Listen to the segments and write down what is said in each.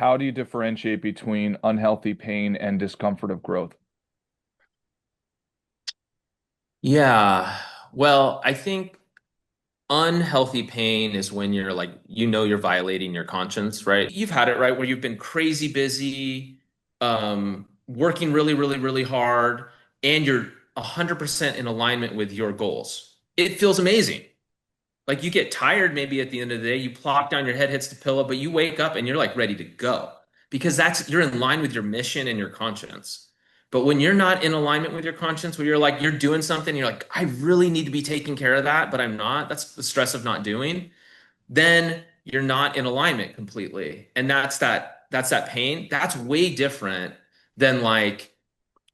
how do you differentiate between unhealthy pain and discomfort of growth? Yeah. Well, I think unhealthy pain is when you're like, you're violating your conscience, right? You've had it, right? Where you've been crazy busy, working really, really, really hard, and you're 100% in alignment with your goals. It feels amazing. Like you get tired maybe at the end of the day, you plop down, your head hits the pillow, but you wake up and you're like ready to go because you're in line with your mission and your conscience. But when you're not in alignment with your conscience, where you're like you're doing something, you're like, I really need to be taking care of that, but I'm not. That's the stress of not doing. Then you're not in alignment completely. And that's that pain. That's way different than like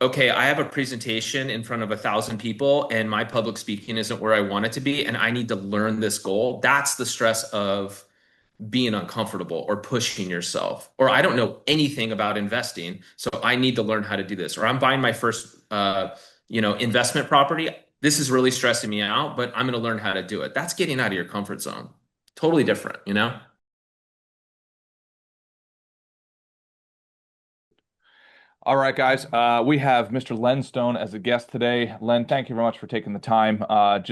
okay, I have a presentation in front of 1,000 people and my public speaking isn't where I want it to be, and I need to learn this goal. That's the stress of being uncomfortable or pushing yourself. Or I don't know anything about investing, so I need to learn how to do this. Or I'm buying my first, investment property. This is really stressing me out, but I'm going to learn how to do it. That's getting out of your comfort zone. Totally different, you know? All right, guys. We have Mr. Len Stone as a guest today. Len, thank you very much for taking the time. A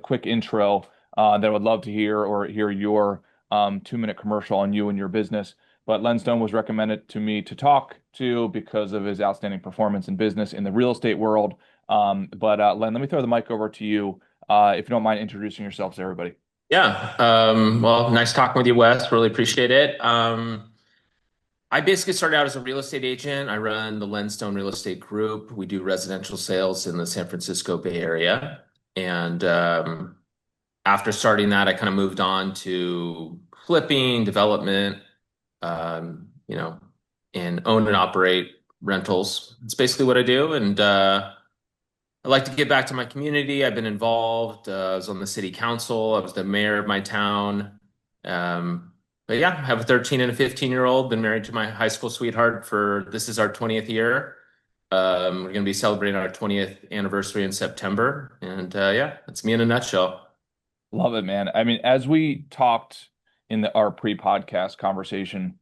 quick intro that I would love to hear or hear your 2 minute commercial on you and your business. But Len Stone was recommended to me to talk to because of his outstanding performance in business in the real estate world. Len, let me throw the mic over to you if you don't mind introducing yourself to everybody. Yeah. Well, nice talking with you, Wes. Really appreciate it. I basically started out as a real estate agent. I run the Len Stone Real Estate Group. We do residential sales in the San Francisco Bay Area. And after starting that, I kind of moved on to flipping, development, um, you know, and own and operate rentals. It's basically what I do. And I like to give back to my community. I've been involved. I was on the city council. I was the mayor of my town. But yeah, I have a 13 and a 15-year-old. Been married to my high school sweetheart for this is our 20th year. We're going to be celebrating our 20th anniversary in September. And yeah, that's me in a nutshell. Love it, man. I mean, as we talked in our pre-podcast conversation,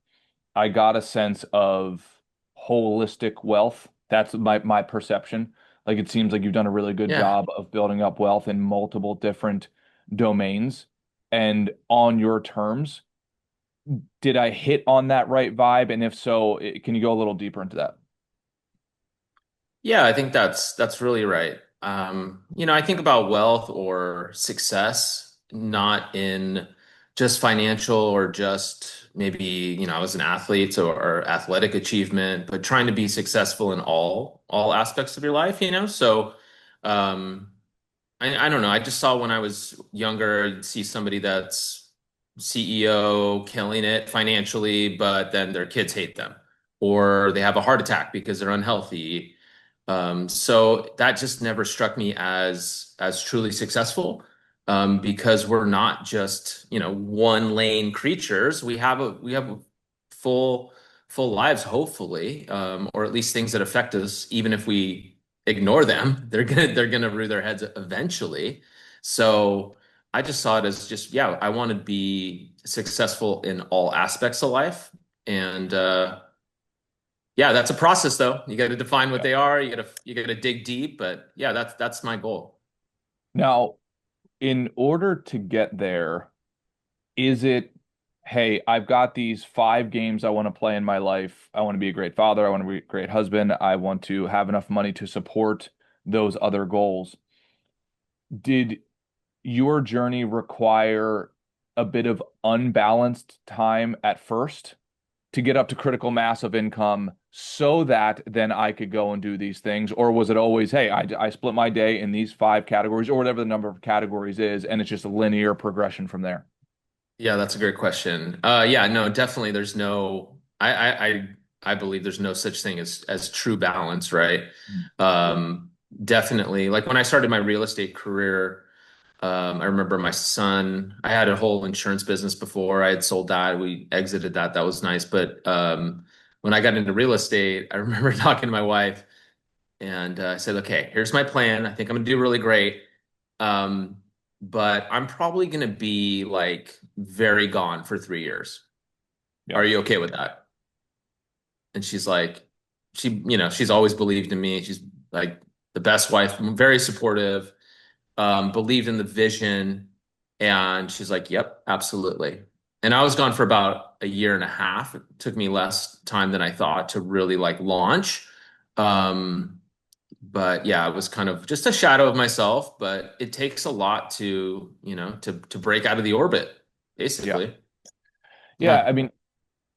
I got a sense of holistic wealth. That's my perception. Like it seems like you've done a really good Yeah. job of building up wealth in multiple different domains and on your terms. Did I hit on that right vibe? And if so, can you go a little deeper into that? Yeah, I think that's really right. I think about wealth or success not in just financial or just maybe, I was an athlete or athletic achievement, but trying to be successful in all aspects of your life, you know? So, um, I don't know. I just saw when I was younger, you'd see somebody that's CEO killing it financially, but then their kids hate them, or they have a heart attack because they're unhealthy. So that just never struck me as truly successful, because we're not just, one lane creatures. We have a full full lives, hopefully, or at least things that affect us, even if we ignore them, they're gonna rear their heads eventually. So I just saw it as just, yeah, I want to be successful in all aspects of life. And yeah, that's a process though. You got to define what Yeah. they are. You got to dig deep, but yeah, that's my goal. Now, in order to get there, is it, hey, I've got these 5 games I want to play in my life. I want to be a great father. I want to be a great husband. I want to have enough money to support those other goals. Did your journey require a bit of unbalanced time at first to get up to critical mass of income so that then I could go and do these things? Or was it always, hey, I split my day in these 5 categories or whatever the number of categories is, and it's just a linear progression from there? Yeah, that's a great question. Yeah, no, definitely. There's no. I believe there's no such thing as true balance, right? Definitely. Like when I started my real estate career, I remember my son. I had a whole insurance business before. I had sold that. We exited that. That was nice. But when I got into real estate, I remember talking to my wife. And I said, okay, here's my plan. I think I'm gonna do really great. Um, but I'm probably gonna be like very gone for 3 years. Yeah. Are you okay with that? And she's like, she's always believed in me. She's like the best wife, very supportive, believed in the vision. And she's like, yep, absolutely. And I was gone for about a year and a half. It took me less time than I thought to really like launch. Um, but yeah, it was kind of just a shadow of myself, but it takes a lot to, to break out of the orbit, Yeah. basically. Yeah. Yeah. I mean,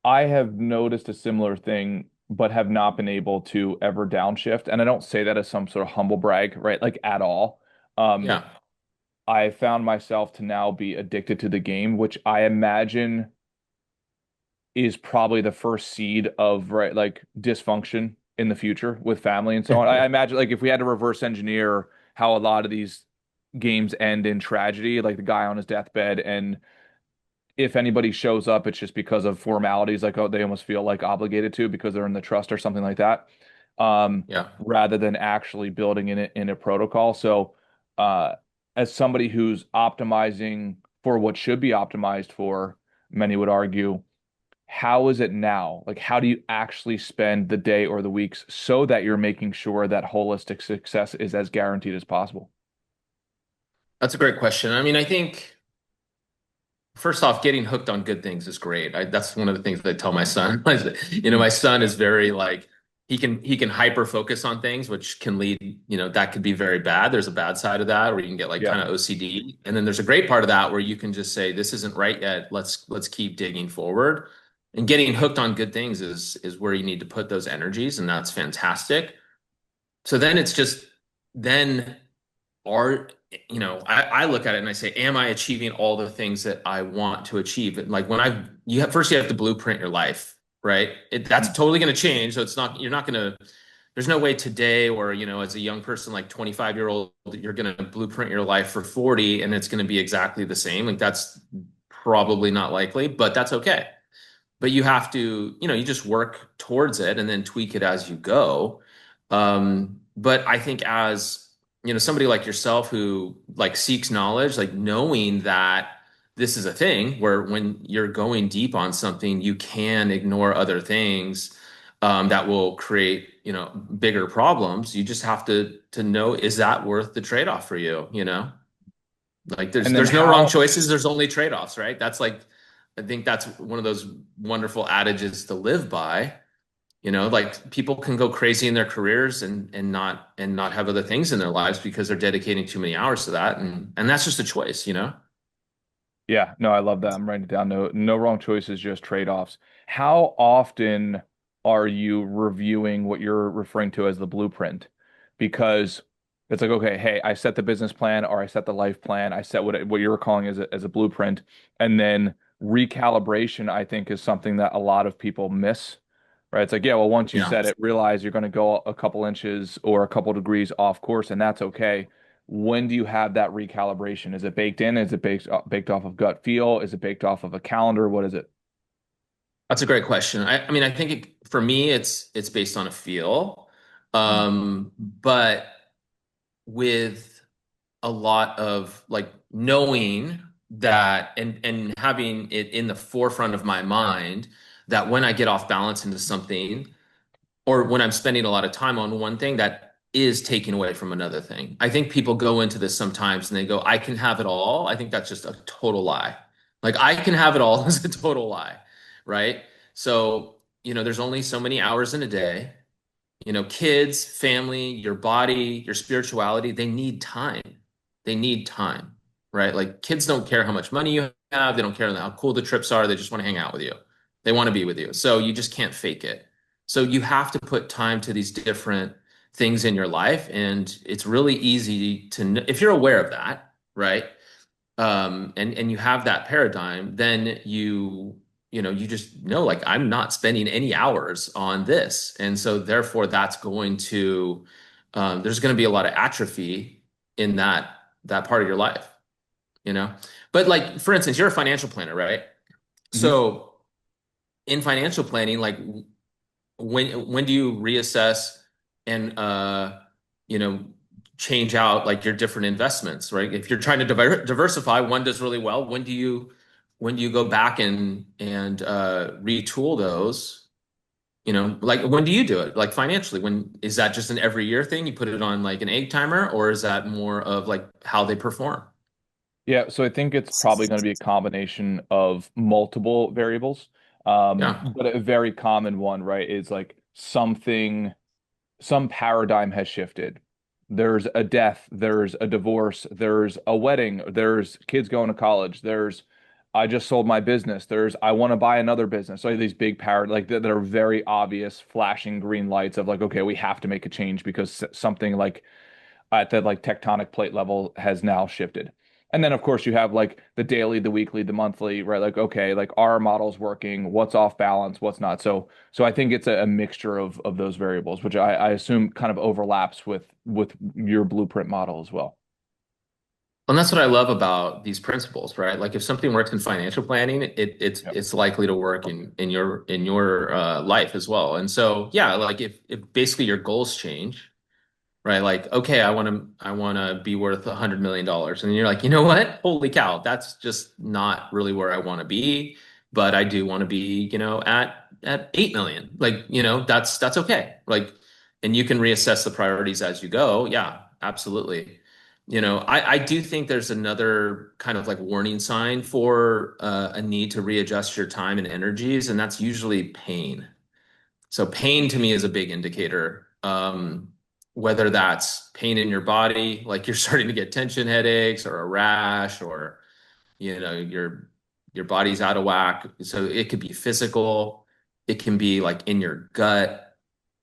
I have noticed a similar thing, but have not been able to ever downshift. And I don't say that as some sort of humble brag, right? Like at all. Um, Yeah. I found myself to now be addicted to the game, which I imagine is probably the first seed of right like dysfunction in the future with family and so on. I imagine like if we had to reverse engineer how a lot of these games end in tragedy, like the guy on his deathbed, and if anybody shows up, it's just because of formalities, like oh, they almost feel like obligated to because they're in the trust or something like that, Yeah. rather than actually building in a protocol. So, uh, as somebody who's optimizing for what should be optimized for, many would argue, how is it now? Like, how do you actually spend the day or the weeks so that you're making sure that holistic success is as guaranteed as possible? That's a great question. I mean, I think first off, getting hooked on good things is great. That's one of the things that I tell my son. Mhm. My son is very like he can hyper focus on things, which can lead, that could be very bad. There's a bad side of that where you can get like Yeah. kind of OCD. And then there's a great part of that where you can just say, this isn't right yet. Let's keep digging forward. And getting hooked on good things is where you need to put those energies, and that's fantastic. So then it's just then are I look at it and I say, am I achieving all the things that I want to achieve? And like when first you have to blueprint your life, right? That's Mhm. totally going to change. So you're not going to, there's no way today or, as a young person, like 25-year-old, you're going to blueprint your life for 40 and it's going to be exactly the same. Like that's probably not likely, but that's okay. But you have to, you just work towards it and then tweak it as you go. But I think as, somebody like yourself who like seeks knowledge, like knowing that this is a thing where when you're going deep on something, you can ignore other things that will create, bigger problems. You just have to know, is that worth the trade-off for you, Like And then there's no wrong how, choices, there's only trade-offs, right? That's like I think that's one of those wonderful adages to live by. Like people can go crazy in their careers and not have other things in their lives because they're dedicating too many hours to that. And that's just a choice. yeah, no, I love that. I'm writing it down. No, no wrong choices, just trade-offs. How often are you reviewing what you're referring to as the blueprint? Because it's like, okay, hey, I set the business plan or I set the life plan. I set what you're calling as a blueprint, and then recalibration, I think, is something that a lot of people miss. Right? It's like, yeah, well, once you Yeah. set it, realize you're going to go a couple inches or a couple degrees off course, and that's okay. When do you have that recalibration? Is it baked in? Is it baked off of gut feel? Is it baked off of a calendar? What is it? That's a great question. I mean, I think for me, it's based on a feel. Mm. But with a lot of like knowing that and having it in the forefront of my mind that when I get off balance into something or when I'm spending a lot of time on one thing that is taking away from another thing. I think people go into this sometimes and they go, I can have it all. I think that's just a total lie. Like I can have it all is a total lie, right? So, there's only so many hours in a day. Kids, family, your body, your spirituality, they need time. They need time, right? Like kids don't care how much money you have. They don't care how cool the trips are. They just want to hang out with you. They want to be with you. So you just can't fake it. So you have to put time to these different things in your life. And it's really easy to, if you're aware of that, right? And you have that paradigm, then you just know like I'm not spending any hours on this, and so therefore that's going to there's going to be a lot of atrophy in that part of your life, you know. But like for instance, you're a financial planner, right? Hmm. So in financial planning, like when do you reassess and you know change out like your different investments, right? If you're trying to diversify, one does really well. When do you go back and retool those Like when do you do it? Like financially, when is that just an every year thing? You put it on like an egg timer, or is that more of like how they perform? Yeah, so I think it's probably going to be a combination of multiple variables. Yeah. But a very common one, right, is like some paradigm has shifted. There's a death, there's a divorce, there's a wedding, there's kids going to college, there's I just sold my business, there's I want to buy another business. So these big power like that are very obvious flashing green lights of like, okay, we have to make a change because something like at the like tectonic plate level has now shifted. And then of course you have like the daily, the weekly, the monthly, right? Like, okay, like our model's working, what's off balance, what's not. So I think it's a mixture of those variables, which I assume kind of overlaps with your blueprint model as well. And that's what I love about these principles, right? Like if something works in financial planning, Yep. it's likely to work in your life as well. And so yeah, like if basically your goals change, right? Like, okay, I want to be worth $100 million. And you're like, you know what? Holy cow, that's just not really where I want to be. But I do want to be, at 8 million. Like, that's okay. Like, and you can reassess the priorities as you go. Yeah, absolutely. I do think there's another kind of like warning sign for a need to readjust your time and energies, and that's usually pain. So pain to me is a big indicator. Whether that's pain in your body, like you're starting to get tension headaches or a rash, or your body's out of whack. So it could be physical, it can be like in your gut,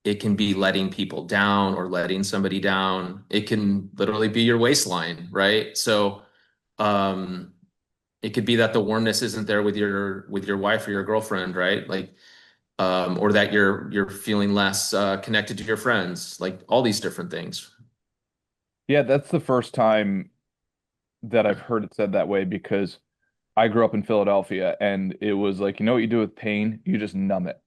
it can be letting people down or letting somebody down. It can literally be your waistline, right? So um, it could be that the warmness isn't there with your wife or your girlfriend, right? Like or that you're feeling less connected to your friends, like all these different things. Yeah, that's the first time that I've heard it said that way because I grew up in Philadelphia and it was like, you know what you do with pain? You just numb it,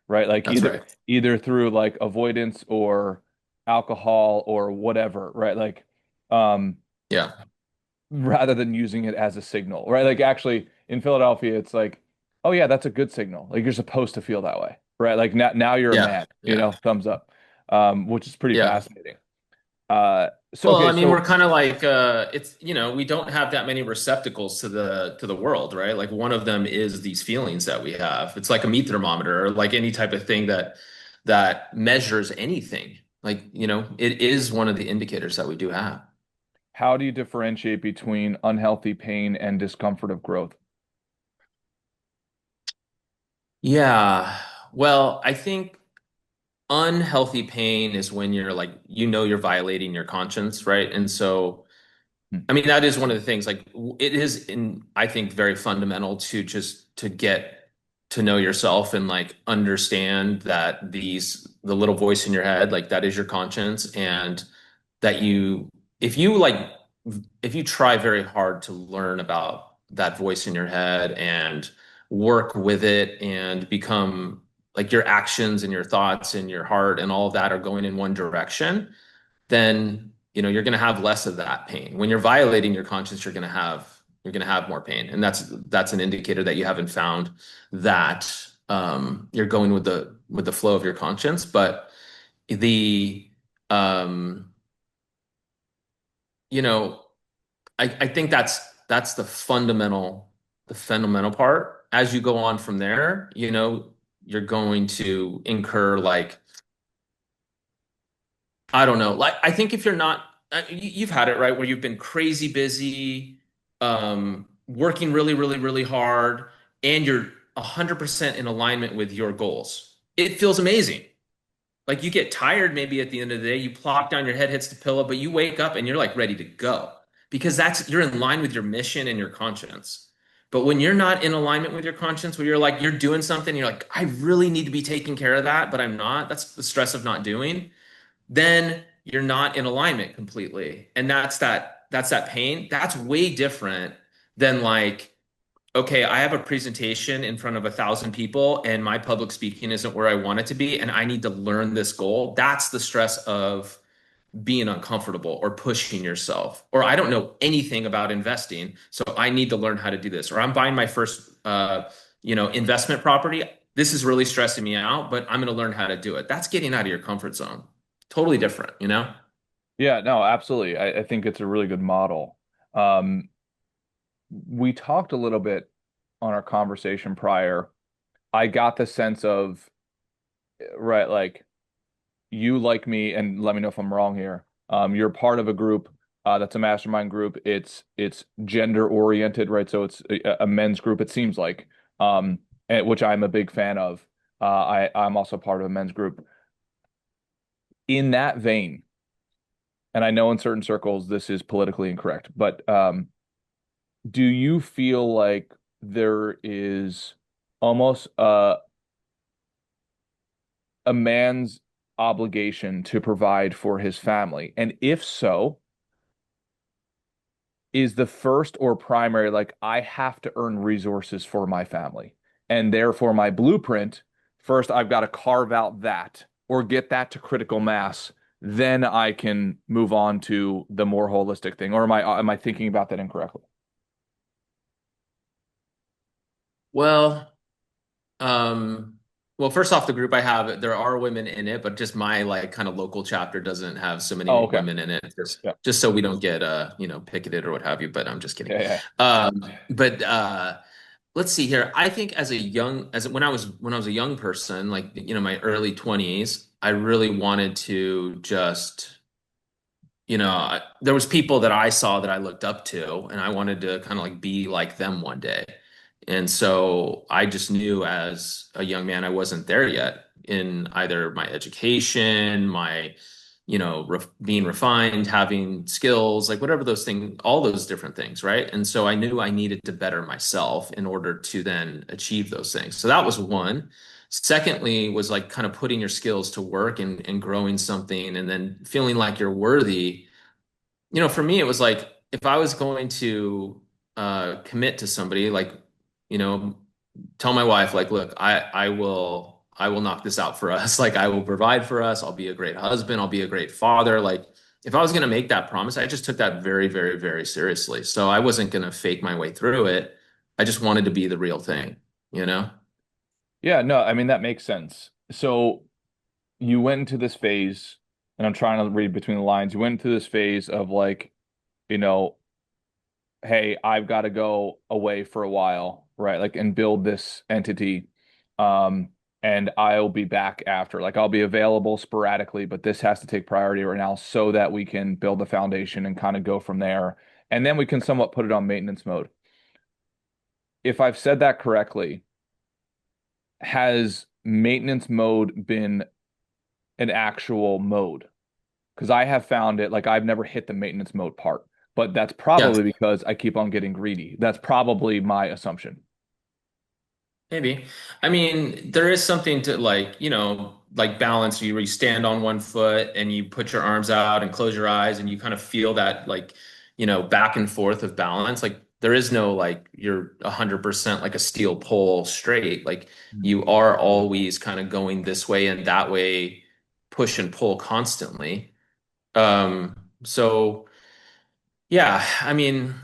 right? Like That's right. either through like avoidance or alcohol or whatever, right? Like um Yeah. rather than using it as a signal, right? Like actually in Philadelphia it's like, oh yeah, that's a good signal. Like you're supposed to feel that way, right? Like now you're a Yeah. man, Yeah. thumbs up. Which is pretty Yeah. fascinating. So Well, okay, I mean, so we're kind of like we don't have that many receptacles to the world, right? Like one of them is these feelings that we have. It's like a meat thermometer or like any type of thing that measures anything. Like, it is one of the indicators that we do have. how do you differentiate between unhealthy pain and discomfort of growth? Yeah. Well, I think unhealthy pain is when you're like, you're violating your conscience, right? And so, Hmm. I mean, that is one of the things, like, it is I think, very fundamental to just to get to know yourself and like understand that the little voice in your head, like that is your conscience. And that if you like, if you try very hard to learn about that voice in your head and work with it and become like your actions and your thoughts and your heart and all of that are going in one direction, then you're going to have less of that pain. When you're violating your conscience, you're going to have more pain, and that's an indicator that you haven't found that you're going with the flow of your conscience. But the um, you know, I think that's the fundamental part. As you go on from there, you're going to incur, like, I don't know. Like, I think if you're not, you've had it, right, where you've been crazy busy, working really, really, really hard, and you're 100% in alignment with your goals. It feels amazing. Like you get tired maybe at the end of the day, you plop down, your head hits the pillow, but you wake up and you're like ready to go because you're in line with your mission and your conscience. But when you're not in alignment with your conscience, where you're like, you're doing something, you're like, I really need to be taking care of that, but I'm not. That's the stress of not doing, then you're not in alignment completely. And that's that pain. That's way different than like, okay, I have a presentation in front of 1,000 people and my public speaking isn't where I want it to be, and I need to learn this goal. That's the stress of being uncomfortable or pushing yourself. Or I don't know anything about investing, so I need to learn how to do this. Or I'm buying my first investment property. this is really stressing me out, but I'm going to learn how to do it. That's getting out of your comfort zone. Totally different, you know? Yeah, no, absolutely. I think it's a really good model. Um, we talked a little bit on our conversation prior. I got the sense of, right, like you like me, and let me know if I'm wrong here. You're part of a group that's a mastermind group. It's gender oriented, right? So it's a men's group, it seems like, which I'm a big fan of. I'm also part of a men's group. In that vein, and I know in certain circles this is politically incorrect, but do you feel like there is almost a man's obligation to provide for his family? And if so, is the first or primary, like, I have to earn resources for my family. And therefore, my blueprint, first, I've got to carve out that or get that to critical mass. Then I can move on to the more holistic thing. Or am I thinking about that incorrectly? Well, Um, well, first off, the group I have, there are women in it, but just my like kind of local chapter doesn't have so Oh, many okay. women in it, Yeah. just so we don't get picketed or what have you, but I'm just kidding. Yeah, yeah. But let's see here. I think as a young as when I was a young person, like my early 20s, I really wanted to just there was people that I saw that I looked up to, and I wanted to kind of like be like them one day. And so I just knew as a young man I wasn't there yet in either my education, my, being refined, having skills, like whatever those things, all those different things, right? And so I knew I needed to better myself in order to then achieve those things. So that was one. Secondly, was like kind of putting your skills to work and growing something and then feeling like you're worthy. For me, it was like if I was going to commit to somebody, like, you know, tell my wife, like, look, I will knock this out for us. Like, I will provide for us. I'll be a great husband. I'll be a great father. Like, if I was going to make that promise, I just took that very, very, very seriously. So I wasn't going to fake my way through it. I just wanted to be the real thing, you know? Yeah, no, I mean, that makes sense. So you went into this phase, and I'm trying to read between the lines. You went into this phase of like, you know, hey, I've got to go away for a while, right? Like, and build this entity. Um, and I'll be back after. Like, I'll be available sporadically, but this has to take priority right now so that we can build the foundation and kind of go from there. And then we can somewhat put it on maintenance mode. If I've said that correctly, has maintenance mode been an actual mode? Because I have found it like I've never hit the maintenance mode part, but that's Yeah. probably because I keep on getting greedy. That's probably my assumption. Maybe. I mean, there is something to like, like balance. You stand on one foot and you put your arms out and close your eyes and you kind of feel that like, back and forth of balance. Like there is no like you're 100% like a steel pole straight. Like you are always kind of going this way and that way, push and pull constantly. So yeah, I mean,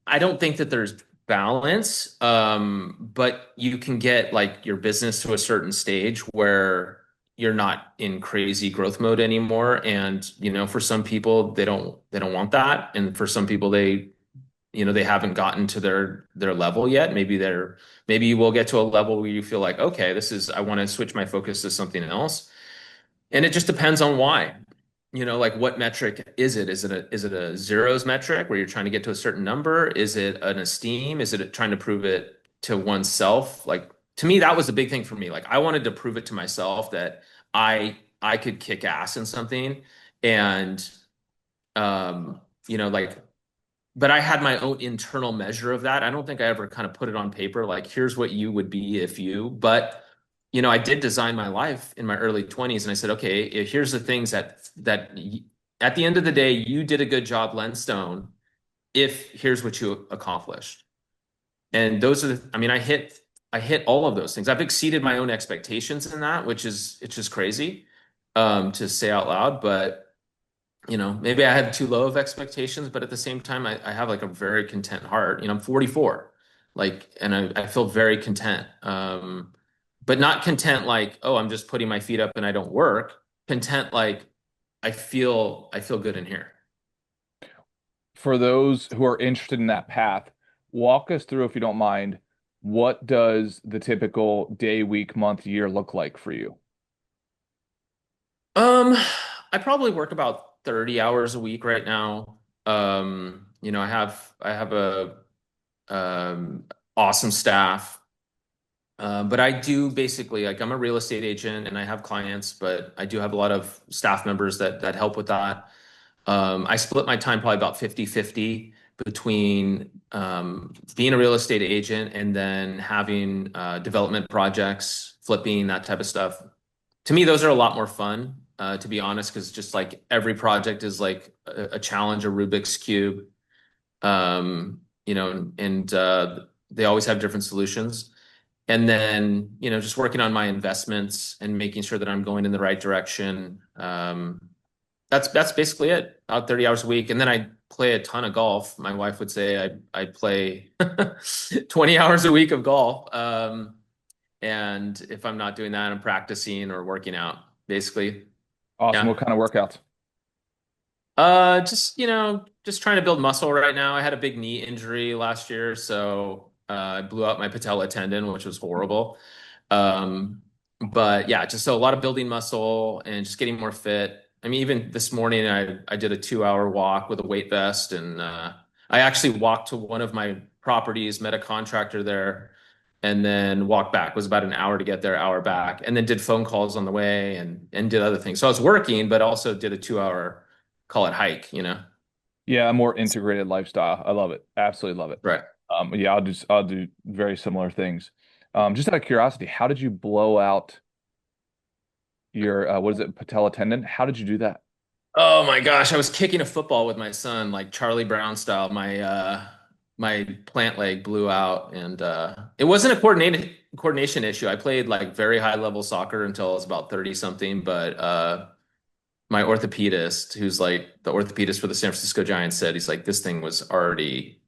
I don't think that there's balance, but you can get like your business to a certain stage where you're not in crazy growth mode anymore. And, for some people, they don't want that. And for some people, they haven't gotten to their level yet. Maybe you will get to a level where you feel like, okay, I want to switch my focus to something else. And it just depends on why. Like what metric is it? Is it a zeros metric where you're trying to get to a certain number? Is it an esteem? Is it trying to prove it to oneself? Like to me, that was the big thing for me. Like I wanted to prove it to myself that I could kick ass in something. And like but I had my own internal measure of that. I don't think I ever kind of put it on paper, like, here's what you would be if you, but I did design my life in my early 20s and I said, okay, here's the things at the end of the day, you did a good job, Len Stone, if here's what you accomplished. And those are I mean, I hit all of those things. I've exceeded my own expectations in that, it's just crazy to say out loud, but maybe I had too low of expectations, but at the same time, I have like a very content heart. I'm 44, like, and I feel very content. but not content like, oh, I'm just putting my feet up and I don't work. Content like I feel good in here. For those who are interested in that path, walk us through, if you don't mind, what does the typical day, week, month, year look like for you? Um, I probably work about 30 hours a week right now. I have a um awesome staff. But I do basically like I'm a real estate agent and I have clients, but I do have a lot of staff members that help with that. I split my time probably about 50-50 between being a real estate agent and then having development projects, flipping, that type of stuff. To me, those are a lot more fun, to be honest, because just like every project is like a challenge, a Rubik's Cube, and they always have different solutions. And then, just working on my investments and making sure that I'm going in the right direction. That's basically it. About 30 hours a week. And then I play a ton of golf. My wife would say I play 20 hours a week of golf. And if I'm not doing that, I'm practicing or working out, basically. Awesome. Yeah. What kind of workouts? Just trying to build muscle right now. I had a big knee injury last year, so I blew out my patella tendon, which was horrible. Um, but yeah, just so a lot of building muscle and just getting more fit. I mean, even this morning, I did a 2 hour walk with a weight vest, and I actually walked to one of my properties, met a contractor there, and then walked back. It was about an hour to get there, hour back, and then did phone calls on the way and did other things. So I was working, but also did a 2 hour, call it hike. Yeah, a more integrated lifestyle. I love it. Absolutely love it. Right. Yeah, I'll do very similar things. Just out of curiosity, how did you blow out your what is it, patella tendon? How did you do that? Oh my gosh, I was kicking a football with my son, like Charlie Brown style. My plant leg blew out, and it wasn't a coordination issue. I played like very high level soccer until I was about 30 something, but my orthopedist, who's like the orthopedist for the San Francisco Giants, said he's like this thing was already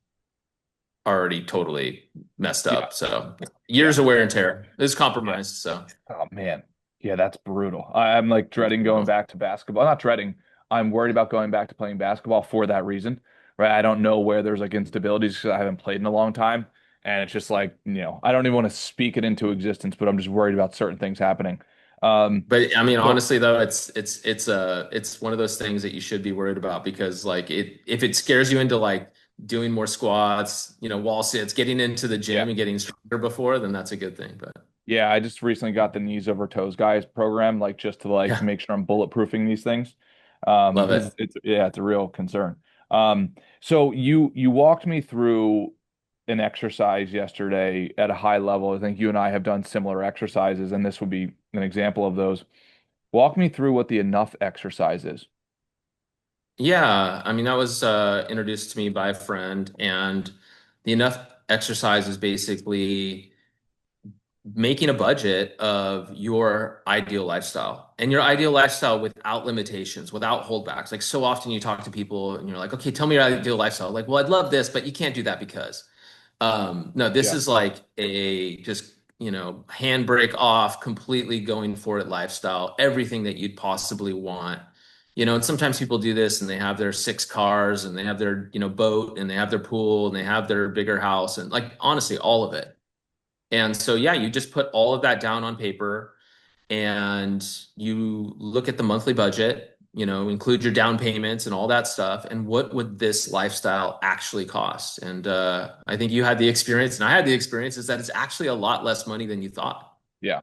totally messed Yeah, up. So yeah. years of wear and tear. It was Yeah. compromised. So Oh man. Yeah, that's brutal. I'm like it's dreading going brutal. back to basketball. Not dreading. I'm worried about going back to playing basketball for that reason, right? I don't know where there's like instabilities because I haven't played in a long time. And it's just like, I don't even want to speak it into existence, but I'm just worried about certain things happening. But I mean, So honestly though, it's one of those things that you should be worried about because like if it scares you into like doing more squats, wall sits, getting into the yeah. gym and getting stronger before, then that's a good thing. But Yeah, I just recently got the knees over toes guys program, like just to like yeah, make sure I'm bulletproofing these things. love Because it. it's yeah, it's a real concern. So you walked me through an exercise yesterday at a high level. I think you and I have done similar exercises, and this would be an example of those. Walk me through what the enough exercise is. Yeah, I mean that was introduced to me by a friend, and the enough exercise is basically making a budget of your ideal lifestyle and your ideal lifestyle without limitations, without holdbacks. Like so often you talk to people and you're like, okay, tell me your ideal lifestyle. Like, well, I'd love this, but you can't do that because no, this Yeah. is like a just, handbrake off, completely going for it lifestyle, everything that you'd possibly want. And sometimes people do this and they have their 6 cars and they have their, boat and they have their pool and they have their bigger house and like honestly, all of it. And so, yeah, you just put all of that down on paper and you look at the monthly budget, include your down payments and all that stuff. And what would this lifestyle actually cost? And I think you had the experience, and I had the experience, is that it's actually a lot less money than you thought. Yeah.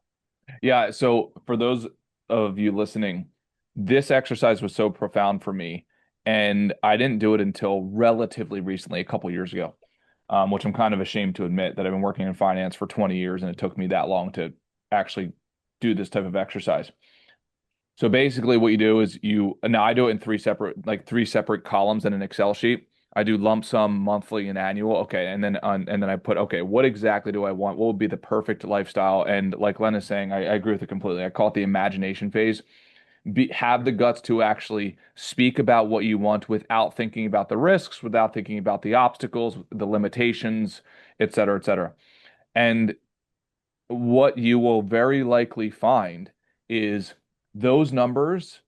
Yeah, so for those of you listening, this exercise was so profound for me, and I didn't do it until relatively recently, a couple years ago, which I'm kind of ashamed to admit that I've been working in finance for 20 years and it took me that long to actually do this type of exercise. So basically what you do is now I do it in three separate columns in an Excel sheet. I do lump sum, monthly, and annual. Okay, and then I put, okay, what exactly do I want? What would be the perfect lifestyle? And like Len is saying, I agree with it completely. I call it the imagination phase. Have the guts to actually speak about what you want without thinking about the risks, without thinking about the obstacles, the limitations, et cetera, et cetera. And what you will very likely find is those numbers,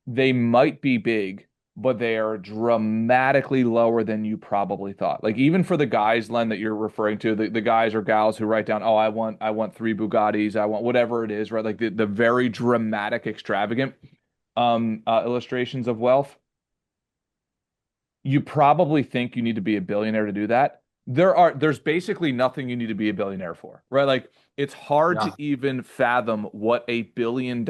they might be big, but they are dramatically lower than you probably thought. Like even for the guys, Len, that you're referring to, the guys or gals who write down, oh, I want three Bugattis, I want whatever it is, right? Like the very dramatic, extravagant illustrations of wealth. You probably think you need to be a billionaire to do that. There's basically nothing you need to be a billionaire for, right? Like it's hard Yeah. to even fathom what $1 billion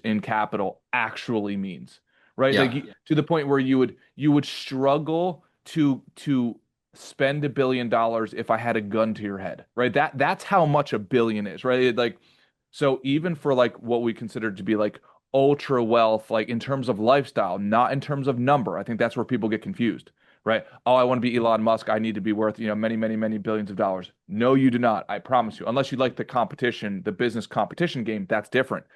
in capital actually means, right? Like Yeah. to the point where you would struggle to spend $1 billion if I had a gun to your head, right? That's how much a billion is, right? Like so even for like what we consider to be like ultra wealth, like in terms of lifestyle, not in terms of number. I think that's where people get confused, right? Oh, I want to be Elon Musk. I need to be worth, many, many, many billions of dollars. No, you do not. I promise you. Unless you like the competition, the business competition game, that's different.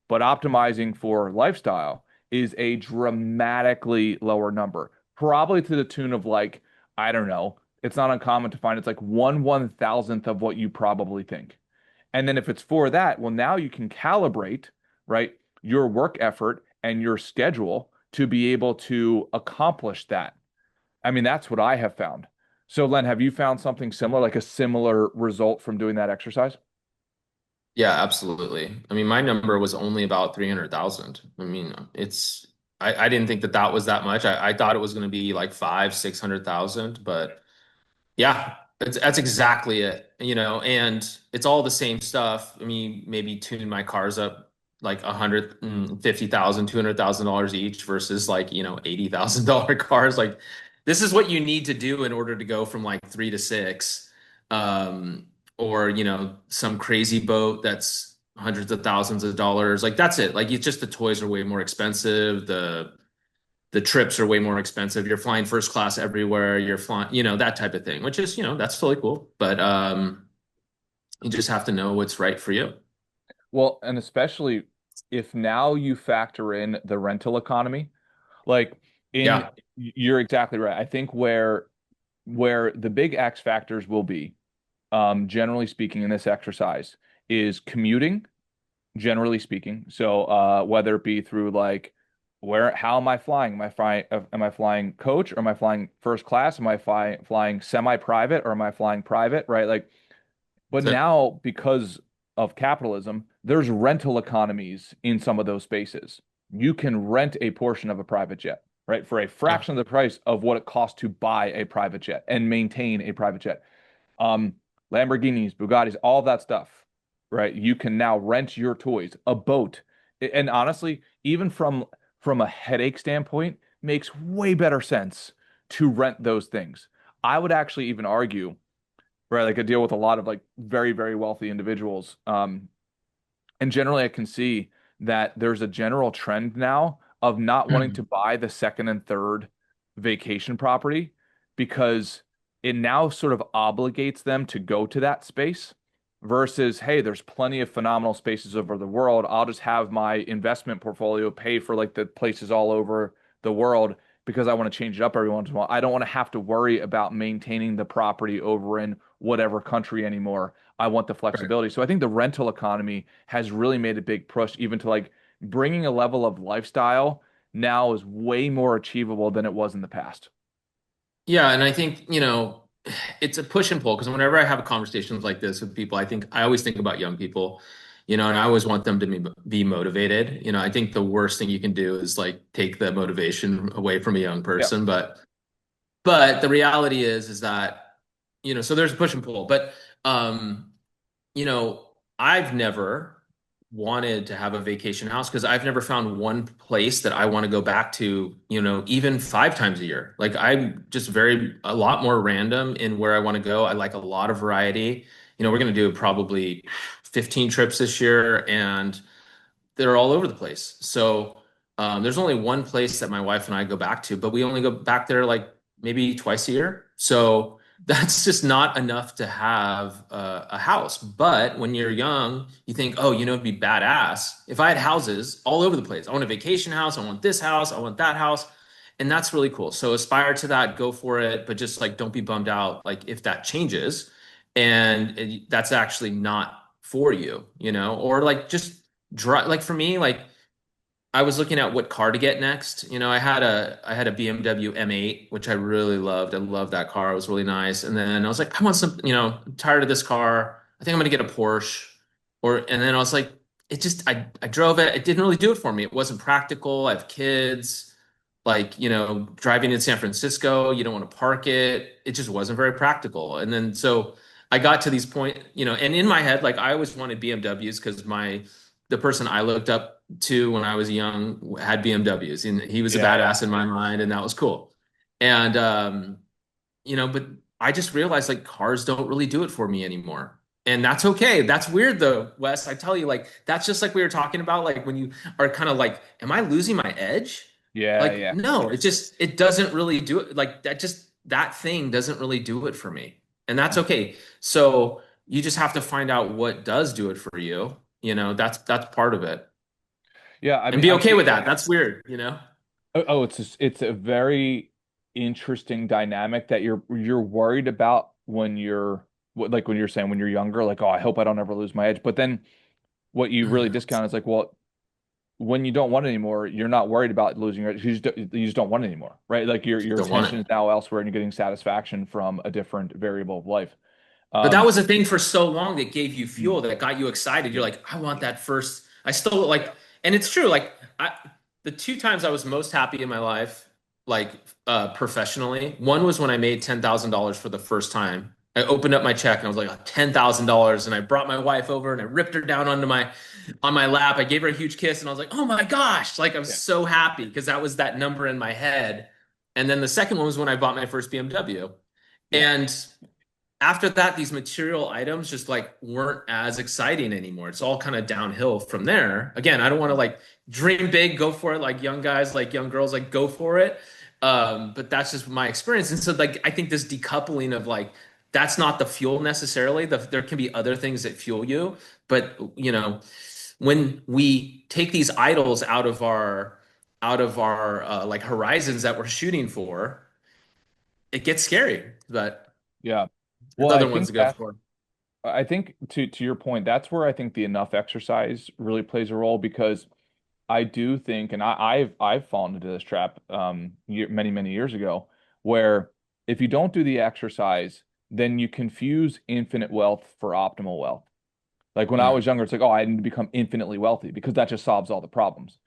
But optimizing for lifestyle is a dramatically lower number, probably to the tune of like, I don't know. It's not uncommon to find it's like 1/1000th of what you probably think. And then if it's for that, well, now you can calibrate, right, your work effort and your schedule to be able to accomplish that. I mean, that's what I have found. So, Len, have you found something similar, like a similar result from doing that exercise? Yeah, absolutely. I mean, my number was only about 300,000. I mean, I didn't think that that was that much. I thought it was going to be like five, 600,000, but yeah, that's exactly it, and it's all the same stuff. I mean, maybe tune my cars up like 150,000, $200,000 each versus like, $80,000 cars. Like this is what you need to do in order to go from like three to six. Um, or, some crazy boat that's hundreds of thousands of dollars. Like that's it. Like it's just the toys are way more expensive. The trips are way more expensive. You're flying first class everywhere. You're flying, that type of thing, which is, that's totally cool. But you just have to know what's right for you. Well, and especially if now you factor in the rental economy, like Yeah. you're exactly right. I think where the big X factors will be, generally speaking, in this exercise, is commuting generally speaking. So whether it be through like how am I flying? Am I flying coach or am I flying first class? Am I flying semi-private or am I flying private? Right? Like, but That's it. now because of capitalism, there's rental economies in some of those spaces. You can rent a portion of a private jet, right? For a Yeah. fraction of the price of what it costs to buy a private jet and maintain a private jet. um, Lamborghinis, Bugattis, all that stuff, right? You can now rent your toys, a boat, and honestly, even from a headache standpoint, makes way better sense to rent those things. I would actually even argue, right? Like I deal with a lot of like very, very wealthy individuals, and generally, I can see that there's a general trend now of not wanting to Mhm. buy the second and third vacation property because it now sort of obligates them to go to that space versus, hey, there's plenty of phenomenal spaces over the world. I'll just have my investment portfolio pay for like the places all over the world because I want to change it up every once in a while. I don't want to have to worry about maintaining the property over in whatever country anymore. I want the Right. flexibility. So I think the rental economy has really made a big push, even to like bringing a level of lifestyle now is way more achievable than it was in the past. Yeah, and I think, it's a push and pull because whenever I have conversations like this with people, I always think about young people, and I always want them to be motivated. I think the worst thing you can do is like take the motivation away from a young Yeah. person, but the reality is that, so there's a push and pull. But um, I've never wanted to have a vacation house because I've never found one place that I want to go back to, even 5 times a year. Like I'm just a lot more random in where I want to go. I like a lot of variety. We're going to do probably 15 trips this year, and they're all over the place. So there's only one place that my wife and I go back to, but we only go back there like maybe twice a year. So that's just not enough to have a house. But when you're young, you think, oh, it'd be badass if I had houses all over the place. I want a vacation house. I want this house. I want that house. And that's really cool. So aspire to that, go for it, but just like don't be bummed out like if that changes. and that's actually not for you, or like just drive. Like for me, like I was looking at what car to get next. I had a BMW M8, which I really loved. I loved that car. It was really nice. And then I was like, I want some, I'm tired of this car. I think I'm gonna get a Porsche. And then I was like, I drove it. It didn't really do it for me. It wasn't practical. I have kids. Like, driving in San Francisco, you don't want to park it. It just wasn't very practical. And then so I got to these point, and in my head, like I always wanted BMWs because the person I looked up to when I was young had BMWs, and he was a Yeah, yeah. badass in my mind, and that was cool. And but I just realized like cars don't really do it for me anymore. And that's okay. That's weird though, Wes. I tell you, like that's just like we were talking about, like when you are kind of like, am I losing my edge? Yeah, Like, yeah. no, it doesn't really do it. Like that thing doesn't really do it for me. And that's okay. So you just have to find out what does do it for you. That's part of it. Yeah, I And mean, be I okay think with that. That's weird. it's a very interesting dynamic that you're worried about when like when you're saying when you're younger, like, oh, I hope I don't ever lose my edge. But then what you really discount is like, well, when you don't want it anymore, you're not worried about losing your edge. You just don't want it anymore, right? Like your Don't want attention it. is now elsewhere and you're getting satisfaction from a different variable of life. But that Um, was a thing for so long that gave you mm, fuel, that got you excited. You're yeah, like, I want that first. I still like, and it's true. Like, the two times I was most happy in my life, like professionally, one was when I made $10,000 for the first time. I opened up my check and I was like, $10,000, and I brought my wife over and I ripped her down on my lap. I gave her a huge kiss and I was like, oh my gosh, like I was yeah, so happy because that was that number in my head. And then the second one was when I bought my first BMW. yeah, And after that, these material items just like weren't as exciting anymore. It's all kind of downhill from there. Again, I don't want to like dream big, go for it, like young guys, like young girls, like go for it. But that's just my experience. And so like I think this decoupling of like that's not the fuel necessarily. There can be other things that fuel you, but when we take these idols out of our like horizons that we're shooting for, it gets scary. But yeah. there's Well, I other ones think to go that for. I think to your point, that's where I think the enough exercise really plays a role because I do think, and I've fallen into this trap many years ago, where if you don't do the exercise, then you confuse infinite wealth for optimal wealth. Like when I Mm. was younger, it's like, oh, I need to become infinitely wealthy because that just solves all the problems.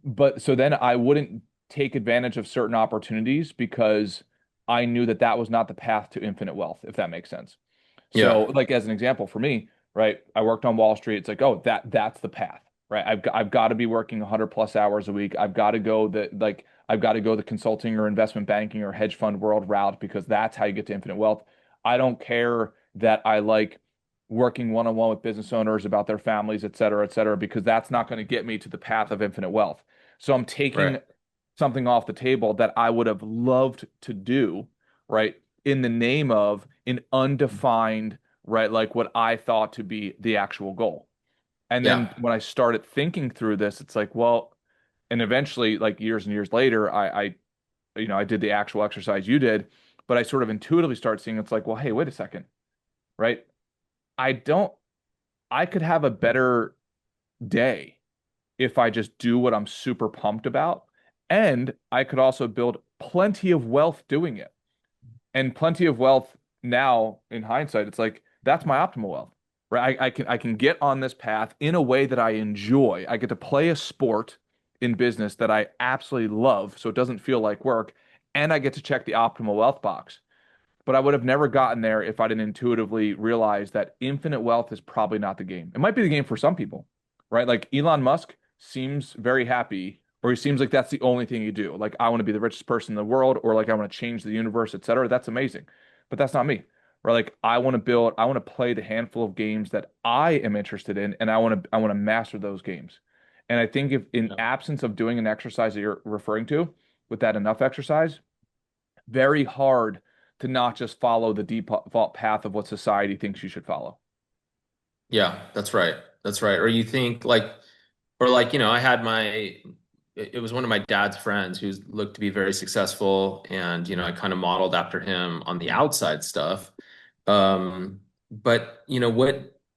But so then I wouldn't take advantage of certain opportunities because I knew that that was not the path to infinite wealth, if that makes sense. So, Yeah. like as an example for me, right? I worked on Wall Street. It's like, oh, that's the path, right? I've got to be working 100 plus hours a week. I've got to go the consulting or investment banking or hedge fund world route because that's how you get to infinite wealth. I don't care that I like working one on one with business owners about their families, et cetera, because that's not going to get me to the path of infinite wealth. So I'm taking Right. something off the table that I would have loved to do, right, in the name of an undefined, right, like what I thought to be the actual goal. And then Yeah. when I started thinking through this, it's like, well, and eventually, like years and years later, I did the actual exercise you did, but I sort of intuitively start seeing it's like, well, hey, wait a second, right? I don't, I could have a better day if I just do what I'm super pumped about. And I could also build plenty of wealth doing it. And plenty of wealth now in hindsight, it's like that's my optimal wealth. Right. I can get on this path in a way that I enjoy. I get to play a sport in business that I absolutely love, so it doesn't feel like work. And I get to check the optimal wealth box. But I would have never gotten there if I didn't intuitively realize that infinite wealth is probably not the game. It might be the game for some people, right? Like Elon Musk seems very happy, or he seems like that's the only thing you do. Like, I want to be the richest person in the world, or like I want to change the universe, et cetera. That's amazing. But that's not me. Right? Like I want to play the handful of games that I am interested in, and I want to master those games. And I think if in Yeah. absence of doing an exercise that you're referring to, with that enough exercise, very hard to not just follow the default path of what society thinks you should follow. Yeah, that's right. That's right. Or you think like, or like, I had it was one of my dad's friends who looked to be very successful. And, I kind of modeled after him on the outside stuff. Um, but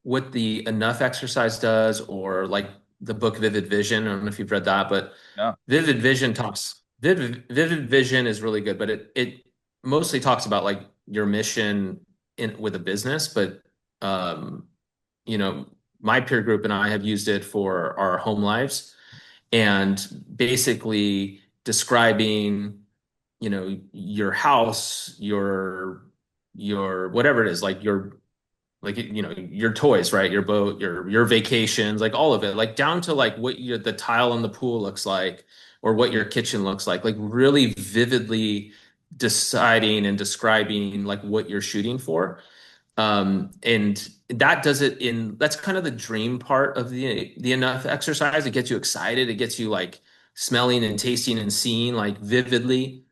what the enough exercise does, or like the book Vivid Vision. I don't know if you've read that, but No. Vivid Vision is really good, but it mostly talks about like your mission in with a business, but um, you know, my peer group and I have used it for our home lives and basically describing, your house, your whatever it is, like your toys, right? Your boat, your vacations, like all of it, like down to like what the tile on the pool looks like or what your kitchen looks like really vividly deciding and describing like what you're shooting for. And that does it in that's kind of the dream part of the enough exercise. It gets you excited, it gets you like smelling and tasting and seeing like vividly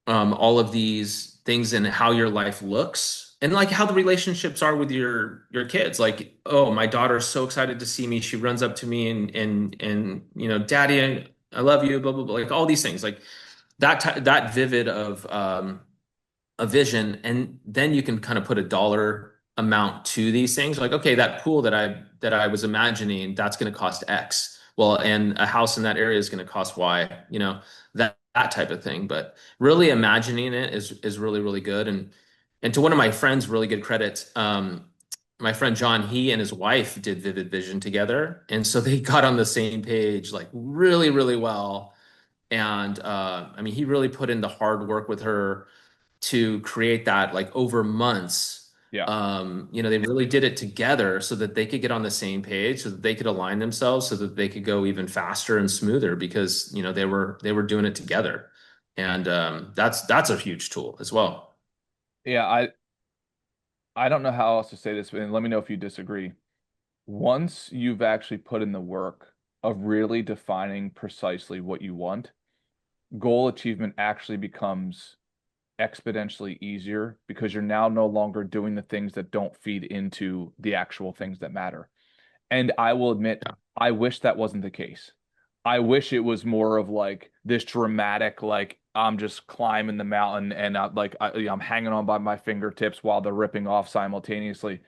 all of these things and how your life looks and like how the relationships are with your kids. Like, oh, my daughter's so excited to see me. She runs up to me and Daddy, I love you, blah blah blah. Like all these things, like that vivid of a vision, and then you can kind of put a dollar amount to these things. Like, okay, that pool that I was imagining, that's going to cost X. Well, and a house in that area is going to cost Y. That type of thing. But really imagining it is really really good. And to one of my friends, really good credit. My friend John, he and his wife did Vivid Vision together, and so they got on the same page like really really well. And I mean, he really put in the hard work with her to create that like over months. Yeah. They really did it together so that they could get on the same page, so that they could align themselves, so that they could go even faster and smoother because they were doing it together. And that's a huge tool as well. Yeah, I don't know how else to say this, but let me know if you disagree. Once you've actually put in the work of really defining precisely what you want, goal achievement actually becomes exponentially easier because you're now no longer doing the things that don't feed into the actual things that matter. And I will admit, Yeah, I wish that wasn't the case. I wish it was more of like this dramatic, like I'm just climbing the mountain and I'm hanging on by my fingertips while they're ripping off simultaneously.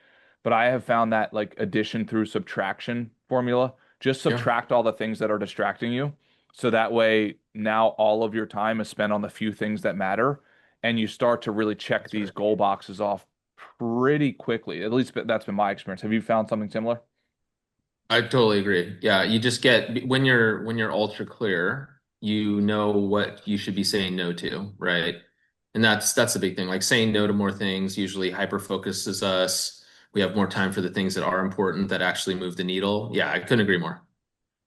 But I have found that like addition through subtraction formula, just yeah, subtract all the things that are distracting you. So that way now all of your time is spent on the few things that matter. And you start to really check that's these right. goal boxes off pretty quickly. At least that's been my experience. Have you found something similar? I totally agree. Yeah, you just get when you're ultra clear, you know what you should be saying no to, right? And that's the big thing. Like saying no to more things usually hyper focuses us. We have more time for the things that are important that actually move the needle. Yeah, I couldn't agree more.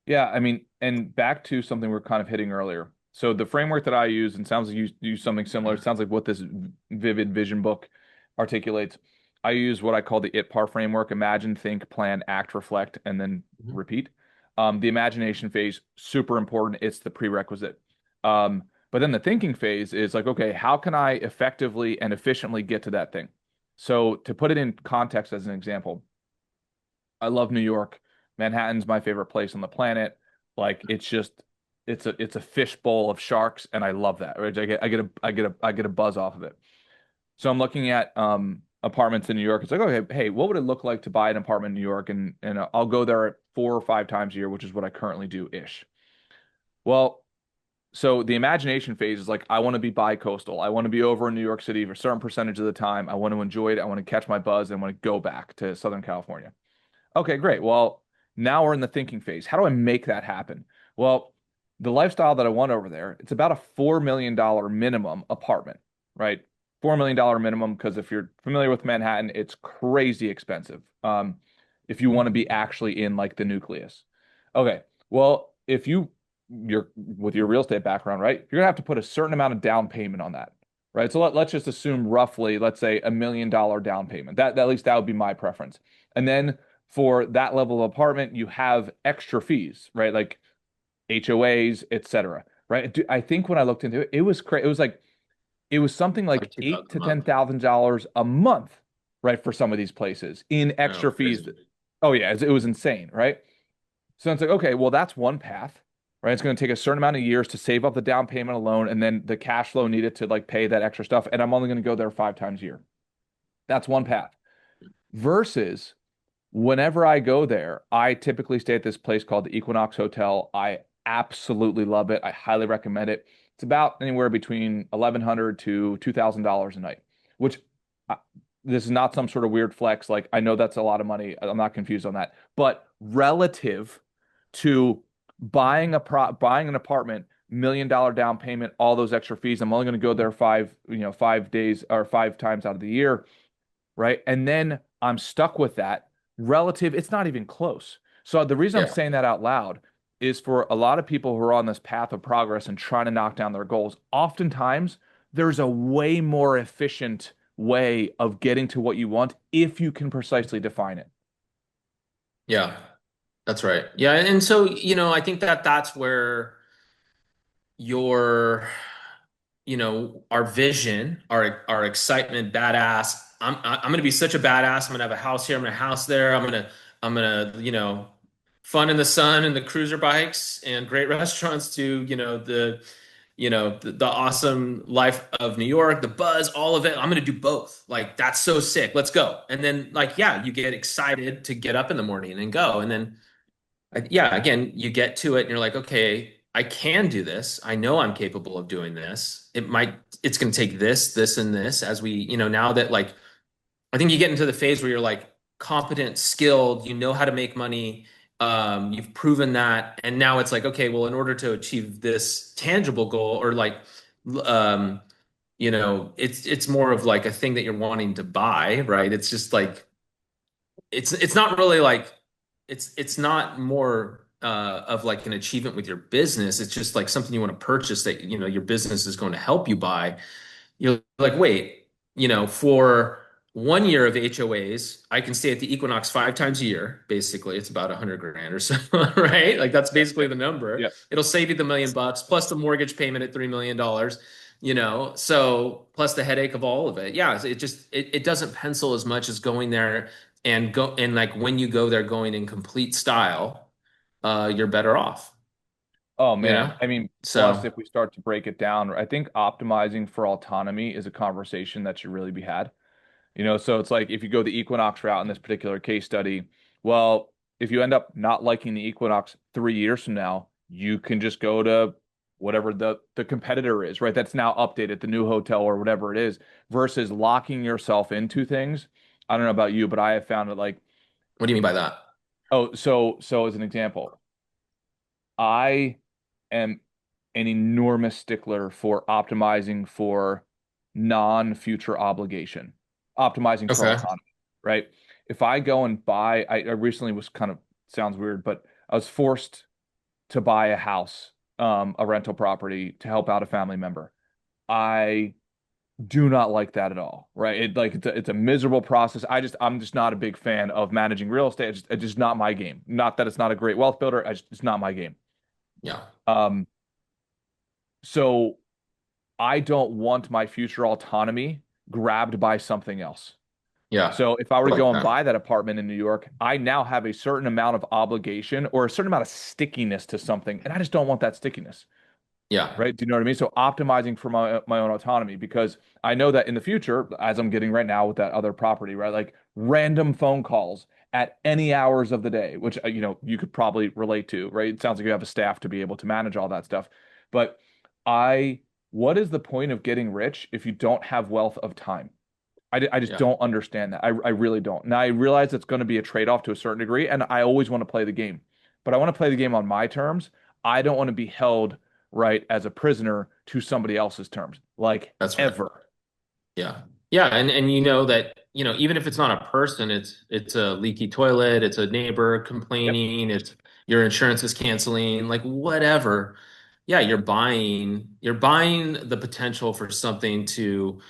Yeah, I mean, and back to something we're kind of hitting earlier. So the framework that I use, and sounds like you use something similar. It sounds like what this Vivid Vision book articulates. I use what I call the ITPAR framework: imagine, think, plan, act, reflect, and then Mhm. repeat. The imagination phase, super important. It's the prerequisite. But then the thinking phase is like, okay, how can I effectively and efficiently get to that thing? So to put it in context as an example, I love New York. Manhattan's my favorite place on the planet. Like it's a fishbowl of sharks, and I love that. Right? I get a buzz off of it. So I'm looking at apartments in New York. It's like, okay, hey, what would it look like to buy an apartment in New York? And I'll go there 4 or 5 times a year, which is what I currently do ish. Well, so the imagination phase is like I want to be bi-coastal. I want to be over in New York City for a certain percentage of the time. I want to enjoy it. I want to catch my buzz and I want to go back to Southern California. Okay, great. Well, now we're in the thinking phase. How do I make that happen? Well, the lifestyle that I want over there, it's about a $4 million minimum apartment, right? $4 million minimum, because if you're familiar with Manhattan, it's crazy expensive. If you want to be actually in like the nucleus. Okay, well, if you're with your real estate background, right? You're gonna have to put a certain amount of down payment on that, right? So let's just assume roughly, let's say $1 million down payment. That at least that would be my preference. And then for that level of apartment, you have extra fees, right? Like HOAs, etc. Right? I think when I looked into it, it was crazy. It was something It's like like 2,000 eight a to ten month. thousand dollars a month, right, for some of these places in Oh, extra fees. crazy. Oh yeah, it was insane, right? So it's like, okay, well, that's one path, right? It's going to take a certain amount of years to save up the down payment alone, and then the cash flow needed to like pay that extra stuff. And I'm only going to go there 5 times a year. That's one path. versus whenever I go there, I typically stay at this place called the Equinox Hotel. I absolutely love it. I highly recommend it. It's about anywhere between 1,100 to $2,000 a night, which uh, this is not some sort of weird flex. Like I know that's a lot of money. I'm not confused on that, but relative to buying an apartment, $1 million down payment, all those extra fees. I'm only going to go there 5 days or 5 times out of the year, right? And then I'm stuck with that relative. It's not even close. So the reason I'm Yeah. saying that out loud is for a lot of people who are on this path of progress and trying to knock down their goals, oftentimes there's a way more efficient way of getting to what you want if you can precisely define it. Yeah. That's right. Yeah. And so, I think that that's where your, our vision, our excitement, badass. I'm gonna be such a badass. I'm gonna have a house here. I'm gonna have a house there. I'm gonna fun in the sun and the cruiser bikes and great restaurants to the awesome life of New York, the buzz, all of it. I'm gonna do both. Like that's so sick. Let's go. And then like yeah, you get excited to get up in the morning and go. And then yeah, again, you get to it and you're like, okay, I can do this. I know I'm capable of doing this. It's going to take this, this, and this as we, now that like, I think you get into the phase where you're like competent, skilled, you know how to make money. You've proven that. And now it's like, okay, well, in order to achieve this tangible goal or like, um, it's more of like a thing that you're wanting to buy, right? It's just like, it's not really like it's not more of like an achievement with your business. It's just like something you want to purchase that your business is going to help you buy. You're like, wait, for 1 year of HOAs, I can stay at the Equinox 5 times a year. Basically, it's about 100 grand or so, right? Like that's Yep, basically yep, the number. yep. It'll save you the $1 million plus the mortgage payment at $3 million. So plus the headache of all of it. Yeah, it doesn't pencil as much as going there and go and like when you go there going in complete style, you're better off, Oh you man. know? I mean, plus So if we start to break it down, I think optimizing for autonomy is a conversation that should really be had. So it's like if you go the Equinox route in this particular case study, well, if you end up not liking the Equinox 3 years from now, you can just go to whatever the competitor is, right? That's now updated, the new hotel or whatever it is, versus locking yourself into things. I don't know about you, but I have found it like, what do you mean by that? oh, so as an example, I am an enormous stickler for optimizing for non-future obligation, optimizing for Okay. autonomy, right? If I go and buy, I recently was kind of sounds weird, but I was forced to buy a house, a rental property to help out a family member. I do not like that at all, right? It's a miserable process. I'm just not a big fan of managing real estate. It's just not my game. Not that it's not a great wealth builder. It's not my game. Yeah. Um, so I don't want my future autonomy grabbed by something else. Yeah. So if I were to Like go and that. buy that apartment in New York, I now have a certain amount of obligation or a certain amount of stickiness to something, and I just don't want that stickiness, Yeah. right? Do you know what I mean? So optimizing for my own autonomy because I know that in the future, as I'm getting right now with that other property, right? Like random phone calls at any hours of the day, which you could probably relate to, right? It sounds like you have a staff to be able to manage all that stuff. But I, what is the point of getting rich if you don't have wealth of time? I just Yeah. don't understand that. I really don't. Now I realize it's going to be a trade-off to a certain degree, and I always want to play the game, but I want to play the game on my terms. I don't want to be held right as a prisoner to somebody else's terms, like That's right. ever. Yeah. Yeah, and you know that, even if it's not a person, it's a leaky toilet, it's a neighbor Yep. complaining, it's your insurance is canceling, like whatever. Yeah, you're buying the potential for something to,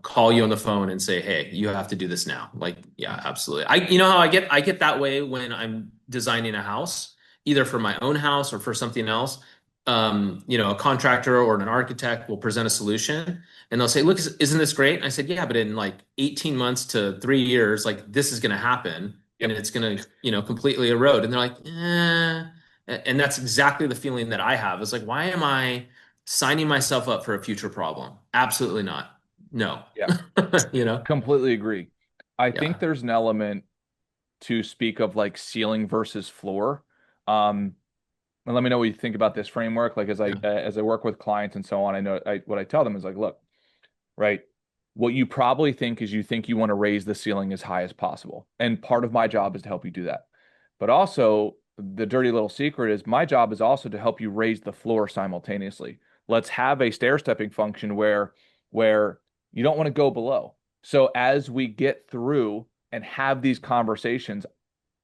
call you on the phone and say, "Hey, you have to do this now." Like, yeah, absolutely. How I get that way when I'm designing a house, either for my own house or for something else. A contractor or an architect will present a solution and they'll say, "Look, isn't this great?" And I said, "Yeah, but in like 18 months to 3 years, like this is going to happen and Yep. it's going to, completely erode." And they're like, "Eh." And that's exactly the feeling that I have. It's like, why am I signing myself up for a future problem? Absolutely not. No. Yeah. You know? Completely agree. I think Yeah. there's an element to speak of like ceiling versus floor. Um, and let me know what you think about this framework. Like Yeah. as I work with clients and so on, I know what I tell them is like, look, right? What you probably think is you think you want to raise the ceiling as high as possible. And part of my job is to help you do that. But also, the dirty little secret is my job is also to help you raise the floor simultaneously. Let's have a stair stepping function where you don't want to go below. So as we get through and have these conversations,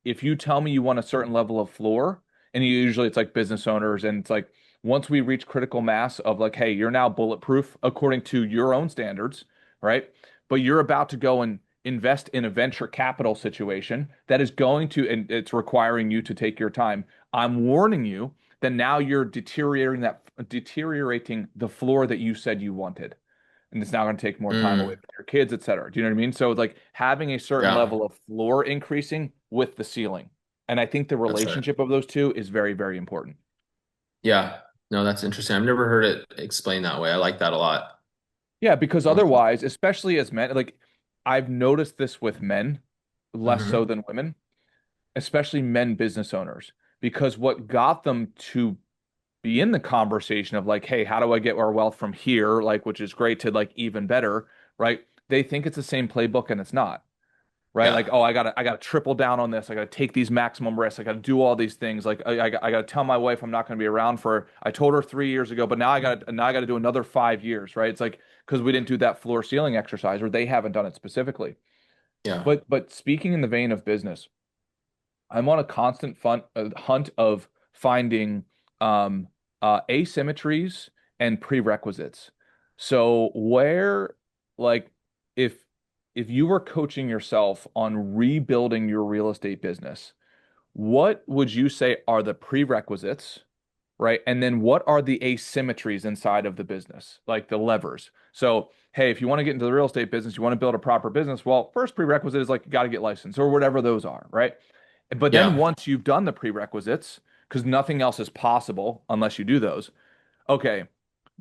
if you tell me you want a certain level of floor, and usually it's like business owners, and it's like once we reach critical mass of like, hey, you're now bulletproof according to your own standards, right? But you're about to go and invest in a venture capital situation that is going to, and it's requiring you to take your time. I'm warning you that now you're deteriorating the floor that you said you wanted, and it's now going to take more time away Mm, from your kids, et cetera. Do you know what I mean? So it's like having a certain yeah. level of floor increasing with the ceiling. And I think the That's right. relationship of those two is very, very important. Yeah. No, that's interesting. I've never heard it explained that way. I like that a lot. Yeah, because Awesome. otherwise, especially as men, like I've noticed this with men less so Hmm. than women, especially men business owners, because what got them to be in the conversation of like, hey, how do I get our wealth from here, like, which is great, to like even better, right? They think it's the same playbook and it's not. Right? Like, Yeah. oh, I gotta triple down on this. I gotta take these maximum risks. I gotta do all these things. Like, I gotta tell my wife I'm not gonna be around for. I told her 3 years ago, but now I gotta do another 5 years. Right? It's like because we didn't do that floor ceiling exercise, or they haven't done it specifically. Yeah. But speaking in the vein of business, I'm on a constant hunt of finding um, asymmetries and prerequisites. So where, like, if if you were coaching yourself on rebuilding your real estate business, what would you say are the prerequisites, right? And then what are the asymmetries inside of the business, like the levers? So, hey, if you want to get into the real estate business, you want to build a proper business, well, first prerequisite is like you got to get licensed or whatever those are, right? But then Yeah. once you've done the prerequisites, because nothing else is possible unless you do those, okay,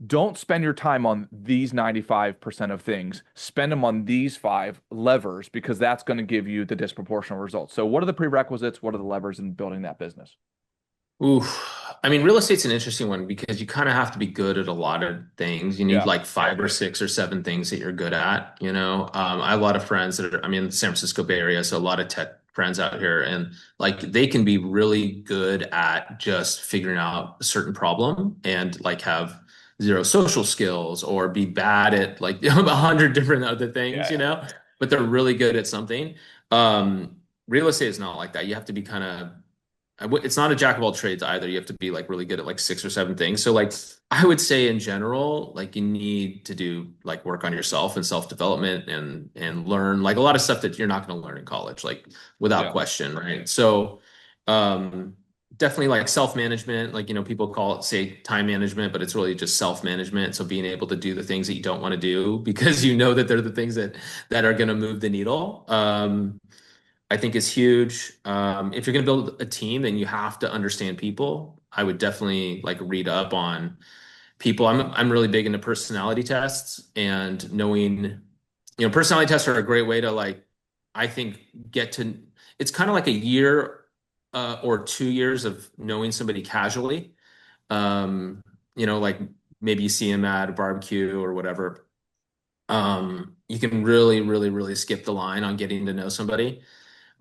don't spend your time on these 95% of things. Spend them on these five levers because that's going to give you the disproportional results. So, what are the prerequisites? What are the levers in building that business? Oof. I mean, real estate's an interesting one because you kind of have to be good at a lot of things. You need Yeah. like five or six or seven things that you're good at, you know? I have a lot of friends that are, I'm in the San Francisco Bay Area, so a lot of tech friends out here, and like they can be really good at just figuring out a certain problem and like have zero social skills or be bad at like 100 different other things, you Yeah. know? But they're really good at something. Real estate is not like that. You have to be kind of it's not a jack of all trades either. You have to be like really good at like six or seven things. So like I would say in general, like you need to do like work on yourself and self-development and learn like a lot of stuff that you're not going to learn in college, like without Yeah. question, right? So um definitely like self-management, like you know, people call it say time management, but it's really just self-management. So being able to do the things that you don't want to do because you know that they're the things that are going to move the needle. I think is huge. If you're going to build a team, then you have to understand people. I would definitely like read up on people. I'm really big into personality tests and knowing, you know, personality tests are a great way to like, I think get to. It's kind of like a year or 2 years of knowing somebody casually. Um, you know, like maybe you see him at a barbecue or whatever. You can really, really, really skip the line on getting to know somebody.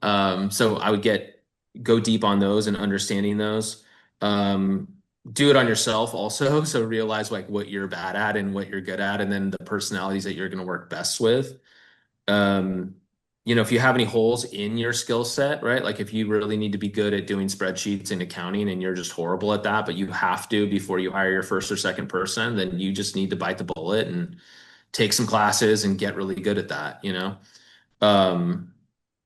So I would go deep on those and understanding those. Um, do it on yourself also. So realize like what you're bad at and what you're good at, and then the personalities that you're going to work best with. Um, you know, if you have any holes in your skill set, right? Like if you really need to be good at doing spreadsheets and accounting and you're just horrible at that, but you have to before you hire your first or second person, then you just need to bite the bullet and take some classes and get really good at that, you know? Um,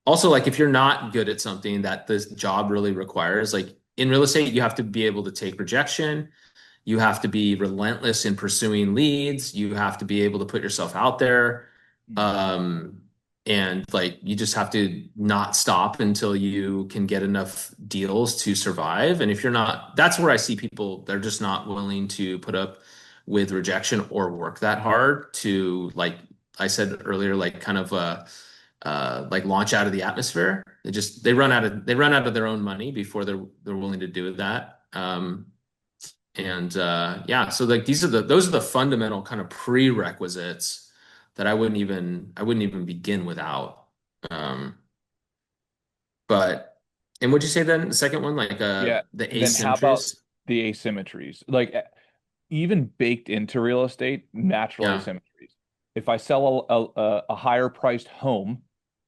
Also, like if you're not good at something that this job really requires, like in real estate, you have to be able to take rejection. You have to be relentless in pursuing leads. You have to be able to put yourself out there. Um, and like you just have to not stop until you can get enough deals to survive. And if you're not, that's where I see people, they're just not willing to put up with rejection or work that hard to like I said earlier, like kind of like launch out of the atmosphere. They run out of their own money before they're willing to do that. And yeah, so like those are the fundamental kind of prerequisites that I wouldn't even begin without. Um, but and would you say then the second one, like Yeah. the Then how about asymmetries? the asymmetries? Like even baked into real estate, natural Yeah, asymmetries. If I sell a higher priced home,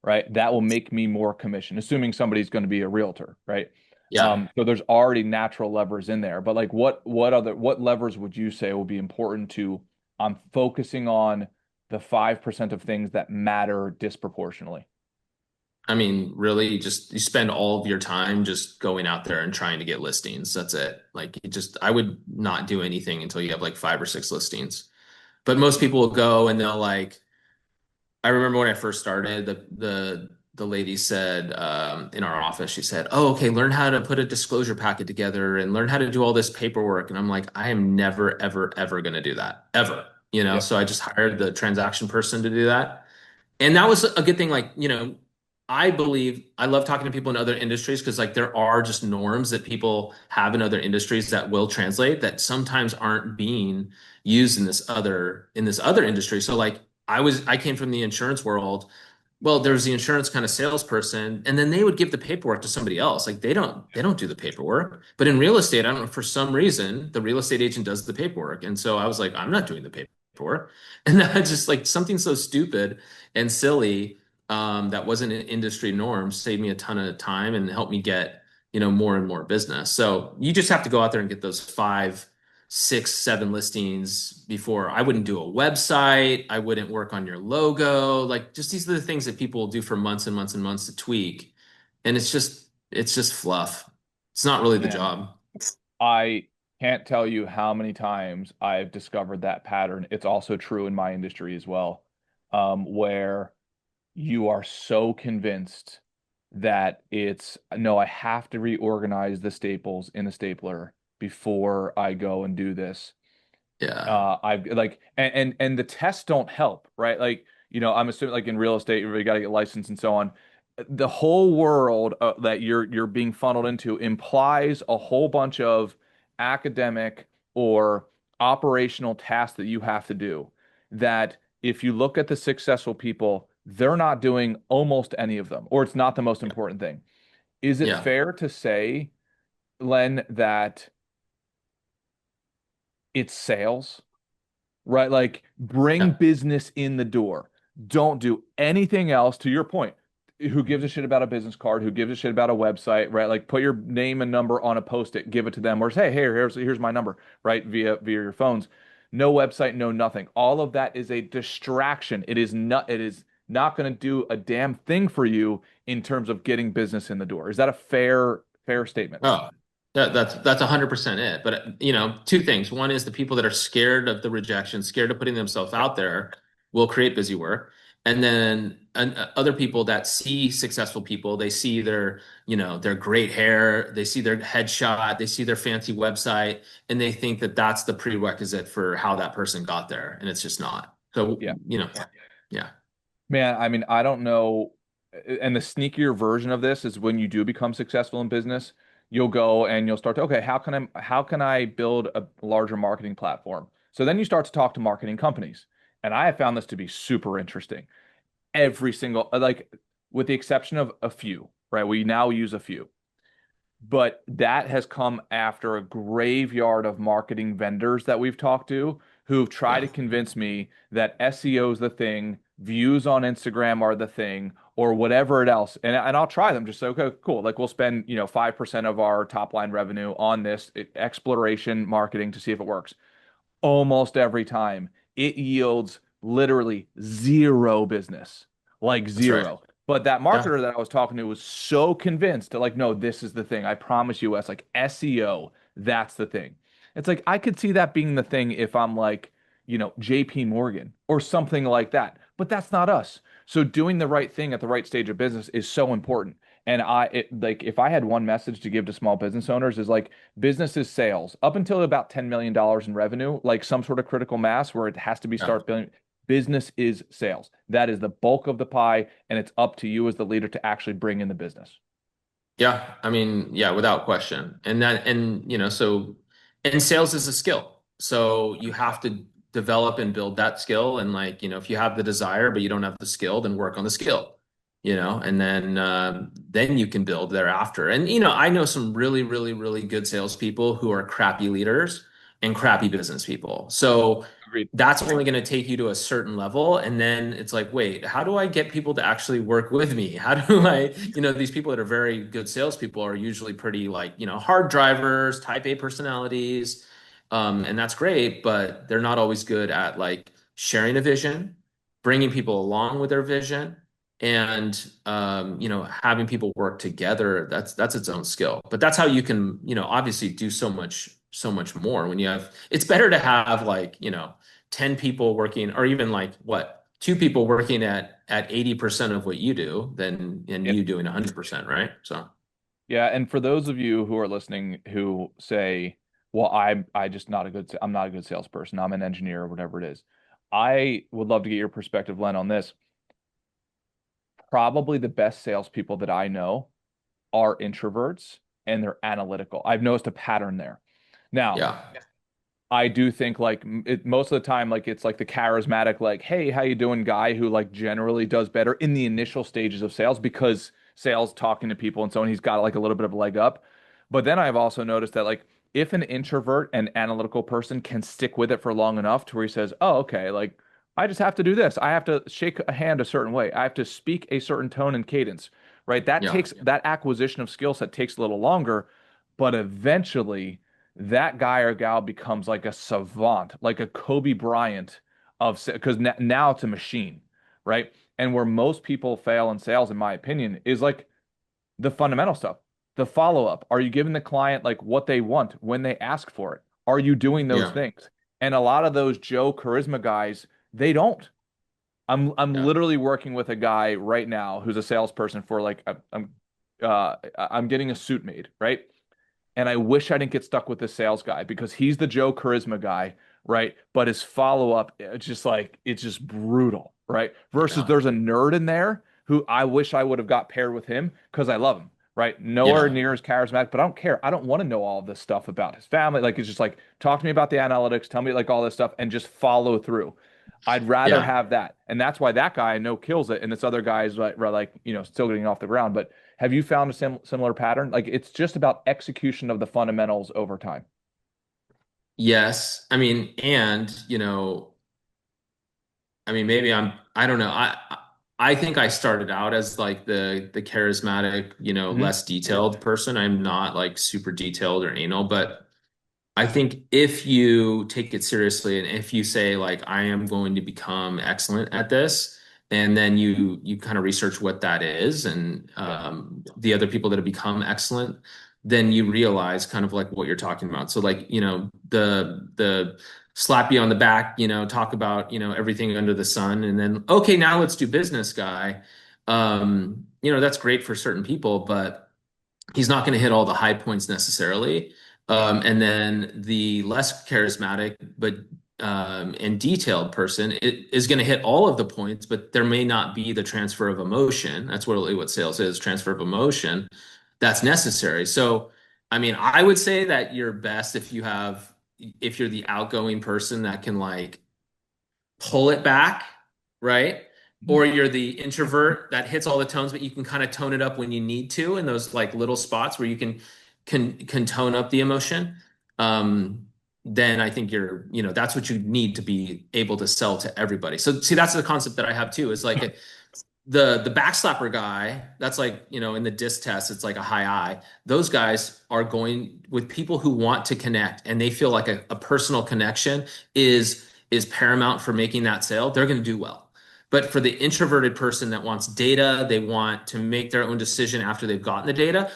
right, that will make me more commission, assuming somebody's going to be a realtor, right? yeah. So there's already natural levers in there. But like what levers would you say will be important to I'm focusing on the 5% of things that matter disproportionately? I mean, really, just you spend all of your time just going out there and trying to get listings. That's it. Like, I would not do anything until you have like five or six listings. But most people will go and they'll like, I remember when I first started, the lady said in our office, she said, "Oh, okay, learn how to put a disclosure packet together and learn how to do all this paperwork." And I'm like, I am never, ever, ever going to do that, ever. Yep. So I just hired the transaction person to do that. And that was a good thing. Like, I believe I love talking to people in other industries because like there are just norms that people have in other industries that will translate that sometimes aren't being used in this other industry. So like I came from the insurance world. Well, there was the insurance kind of salesperson, and then they would give the paperwork to somebody else. Like they don't do the paperwork. But in real estate, I don't know, for some reason, the real estate agent does the paperwork. And so I was like, I'm not doing the paperwork. And I just like something so stupid and silly that wasn't an industry norm saved me a ton of time and helped me get, more and more business. So you just have to go out there and get those five, six, seven listings before. I wouldn't do a website. I wouldn't work on your logo. Like just these are the things that people will do for months and months and months to tweak. And it's just fluff. It's not really the Man, job. I can't tell you how many times I've discovered that pattern. It's also true in my industry as well, where you are so convinced that it's no, I have to reorganize the staples in the stapler before I go and do this. Yeah. I like and the tests don't help, right? Like, I'm assuming like in real estate, you got to get licensed and so on. The whole world that you're being funneled into implies a whole bunch of academic or operational tasks that you have to do. That if you look at the successful people, they're not doing almost any of them, or it's not the most important thing. Is it Yeah. fair to say, Len, that it's sales? Right? Like bring Yeah. business in the door. Don't do anything else. To your point, who gives a shit about a business card? Who gives a shit about a website? Right? Like put your name and number on a post-it, give it to them, or say, hey, here's my number, right? Via your phones. No website, no nothing. All of that is a distraction. It is not going to do a damn thing for you in terms of getting business in the door. Is that a fair statement? Oh, that's 100% it. But two things. One is the people that are scared of the rejection, scared of putting themselves out there, will create busy work. And then other people that see successful people, they see their great hair, they see their headshot, they see their fancy website, and they think that that's the prerequisite for how that person got there, and it's just not. So, Yeah. yeah, Man, I mean, I don't know. And the sneakier version of this is when you do become successful in business, you'll go and you'll start to, okay, how can I build a larger marketing platform? So then you start to talk to marketing companies. And I have found this to be super interesting. Every single, like, with the exception of a few, right? We now use a few. But that has come after a graveyard of marketing vendors that we've talked to who've tried yeah. to convince me that SEO is the thing, views on Instagram are the thing, or whatever it else. And I'll try them. Just say, okay, cool. Like we'll spend, 5% of our top line revenue on this exploration marketing to see if it works. Almost every time it yields literally zero business, like That's right. zero. But that Yeah. marketer that I was talking to was so convinced to like, no, this is the thing. I promise you, like SEO, that's the thing. It's like I could see that being the thing if I'm like, JP Morgan or something like that. But that's not us. So doing the right thing at the right stage of business is so important. And like if I had one message to give to small business owners is like business sales up until about $10 million in revenue, like some sort of critical mass where it has to be Yeah. start billion. Business is sales. That is the bulk of the pie, and it's up to you as the leader to actually bring in the business. Yeah, I mean, yeah, without question. And sales is a skill. So you have to develop and build that skill. And if you have the desire, but you don't have the skill, then work on the skill, and then you can build thereafter. And, I know some really, really, really good salespeople who are crappy leaders and crappy business people. So Agreed. that's only going to take you to a certain level. And then it's like, wait, how do I get people to actually work with me? How do these people that are very good salespeople are usually pretty hard drivers, type A personalities. And that's great, but they're not always good at sharing a vision, bringing people along with their vision, and having people work together. That's its own skill. But that's how you can, obviously do so much more when you have, it's better to have 10 people working, or even two people working at 80% of what you do than and Yep. you doing 100%, right? So Yeah, and for those of you who are listening who say, "Well, I just not a good I'm not a good salesperson. I'm an engineer or whatever it is." I would love to get your perspective, Len, on this. Probably the best salespeople that I know are introverts and they're analytical. I've noticed a pattern there. Now, yeah, I do think most of the time it's like the charismatic hey, how you doing guy who generally does better in the initial stages of sales because sales talking to people and so on he's got like a little bit of a leg up. But then I've also noticed that if an introvert and analytical person can stick with it for long enough to where he says, "Oh, okay, I just have to do this. I have to shake a hand a certain way. I have to speak a certain tone and cadence." Right? That yeah, takes that acquisition of skill set takes a little longer, but eventually that guy or gal becomes like a savant, like a Kobe Bryant because now it's a machine, right? And where most people fail in sales, in my opinion, is the fundamental stuff, the follow up. Are you giving the client what they want when they ask for it? Are you doing those yeah, things? And a lot of those Joe charisma guys, they don't. I'm yeah, literally working with a guy right now who's a salesperson for I'm getting a suit made, right? And I wish I didn't get stuck with this sales guy because he's the Joe Charisma guy, right? But his follow up, it's just brutal, right? Versus yeah, there's a nerd in there who I wish I would have got paired with him because I love him, right? Nowhere yeah, near as charismatic, but I don't care. I don't want to know all this stuff about his family. It's just talk to me about the analytics, tell me all this stuff, and just follow through. I'd rather yeah. have that, and that's why that guy I know kills it, and this other guy is still getting off the ground, but have you found a similar pattern? It's just about execution of the fundamentals over time. Yes. I mean, and maybe I don't know. I think I started out as the charismatic, Hmm. less detailed person. I'm not super detailed or anal, but I think if you take it seriously and if you say I am going to become excellent at this, and then you kind of research what that is and Yeah. the other people that have become excellent, then you realize kind of what you're talking about. So the slap you on the back, talk about everything under the sun, and then okay, now let's do business, guy. That's great for certain people, but he's not going to hit all the high points necessarily. And then the less charismatic but and detailed person is going to hit all of the points, but there may not be the transfer of emotion. That's what sales is, transfer of emotion that's necessary. So, I mean, I would say that you're best if you're the outgoing person that can pull it back, right? Mhm. Or you're the introvert that hits all the tones, but you can kind of tone it up when you need to in those little spots where you can tone up the emotion. Um, then I think that's what you need to be able to sell to everybody. So see, that's the concept that I have too. Is the backslapper guy, that's in the disc test, it's like a high I. Those guys are going with people who want to connect and they feel like a personal connection is paramount for making that sale. They're going to do well. But for the introverted person that wants data, they want to make their own decision after they've gotten the data,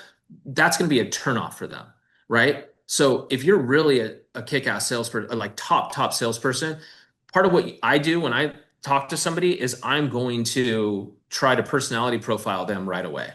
that's going to be a turnoff for them, right? So if you're really a kick-ass salesperson, top salesperson, part of what I do when I talk to somebody is I'm going to try to personality profile them right away.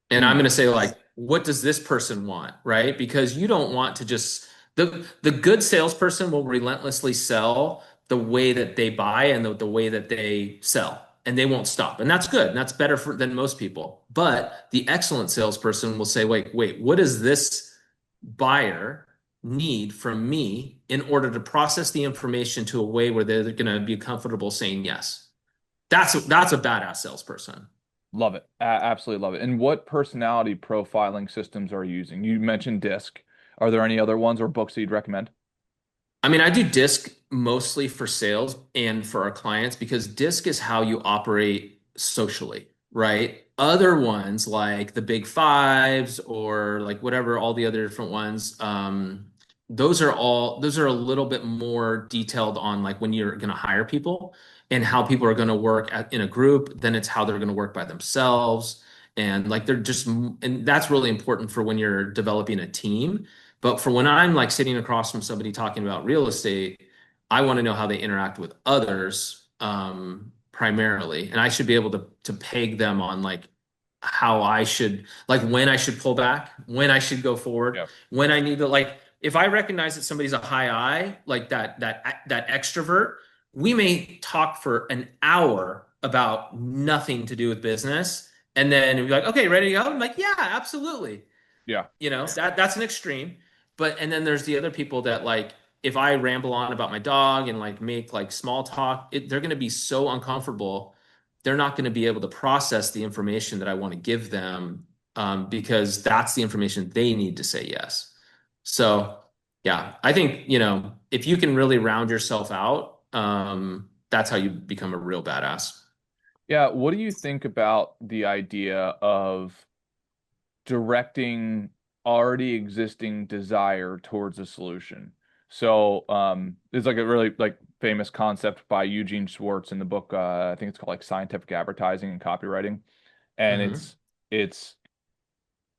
And I'm Mm. going to say what does this person want, right? Because you don't want to just the good salesperson will relentlessly sell the way that they buy and the way that they sell. And they won't stop. And that's good. And that's better than most people. But the excellent salesperson will say, wait, what does this buyer need from me in order to process the information to a way where they're going to be comfortable saying yes? That's a badass salesperson. Love it. Absolutely love it. And what personality profiling systems are you using? You mentioned DISC. Are there any other ones or books that you'd recommend? I mean, I do disc mostly for sales and for our clients because disc is how you operate socially, right? Other ones like the big fives or like whatever, all the other different ones, those are a little bit more detailed on like when you're going to hire people and how people are going to work in a group, then it's how they're going to work by themselves. And like they're just, and that's really important for when you're developing a team. But for when I'm like sitting across from somebody talking about real estate, I want to know how they interact with others, primarily. And I should be able to peg them on like how I should, like when I should pull back, when I should go forward, Yeah. when I need to like if I recognize that somebody's a high I, like that extrovert, we may talk for an hour about nothing to do with business. And then we're like, okay, ready to go? I'm like, yeah, absolutely. Yeah. That's an extreme. But and then there's the other people that like if I ramble on about my dog and like make like small talk, they're going to be so uncomfortable. They're not going to be able to process the information that I want to give them, because that's the information they need to say yes. So yeah, I think, if you can really round yourself out, that's how you become a real badass. Yeah. What do you think about the idea of directing already existing desire towards a solution? So, there's like a really like famous concept by Eugene Schwartz in the book. I think it's called like Scientific Advertising and Copywriting, and Hmm. it's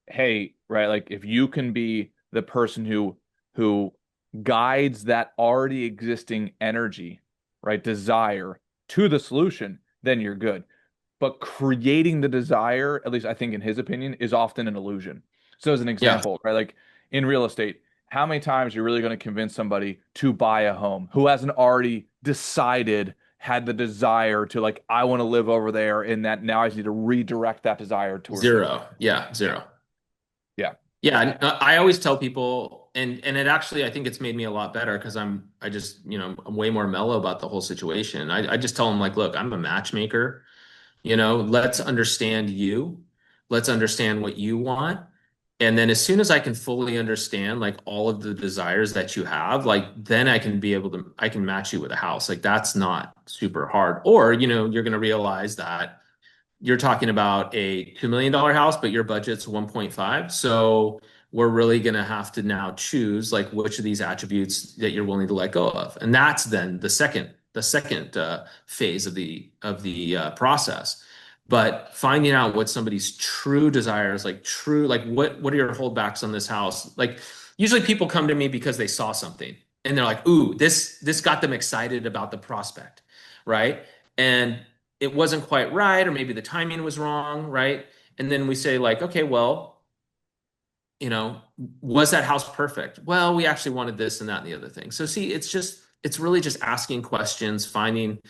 hey, right, like if you can be the person who guides that already existing energy, right, desire to the solution, then you're good. But creating the desire, at least I think in his opinion, is often an illusion. So as an Yeah, example, right, like in real estate, how many times you're really going to convince somebody to buy a home who hasn't already decided, had the desire to like, I want to live over there, and that now I just need to redirect that desire towards the zero. Yeah, yeah, zero. yeah, Yeah, and I always tell people, and it actually I think it's made me a lot better because I just I'm way more mellow about the whole situation. I just tell them like, look, I'm a matchmaker. Let's understand you. Let's understand what you want. And then as soon as I can fully understand like all of the desires that you have, like then I can match you with a house. Like that's not super hard. Or, you're going to realize that you're talking about a $2 million house, but your budget's 1.5. So we're really going to have to now choose like which of these attributes that you're willing to let go of. And that's then the second phase of the process. But finding out what somebody's true desires, like true, like what are your holdbacks on this house? Like usually people come to me because they saw something and they're like, ooh, this got them excited about the prospect, right? And it wasn't quite right, or maybe the timing was wrong, right? And then we say, like, okay, well, you know, was that house perfect? Well, we actually wanted this and that and the other thing. So see, it's really just asking questions, finding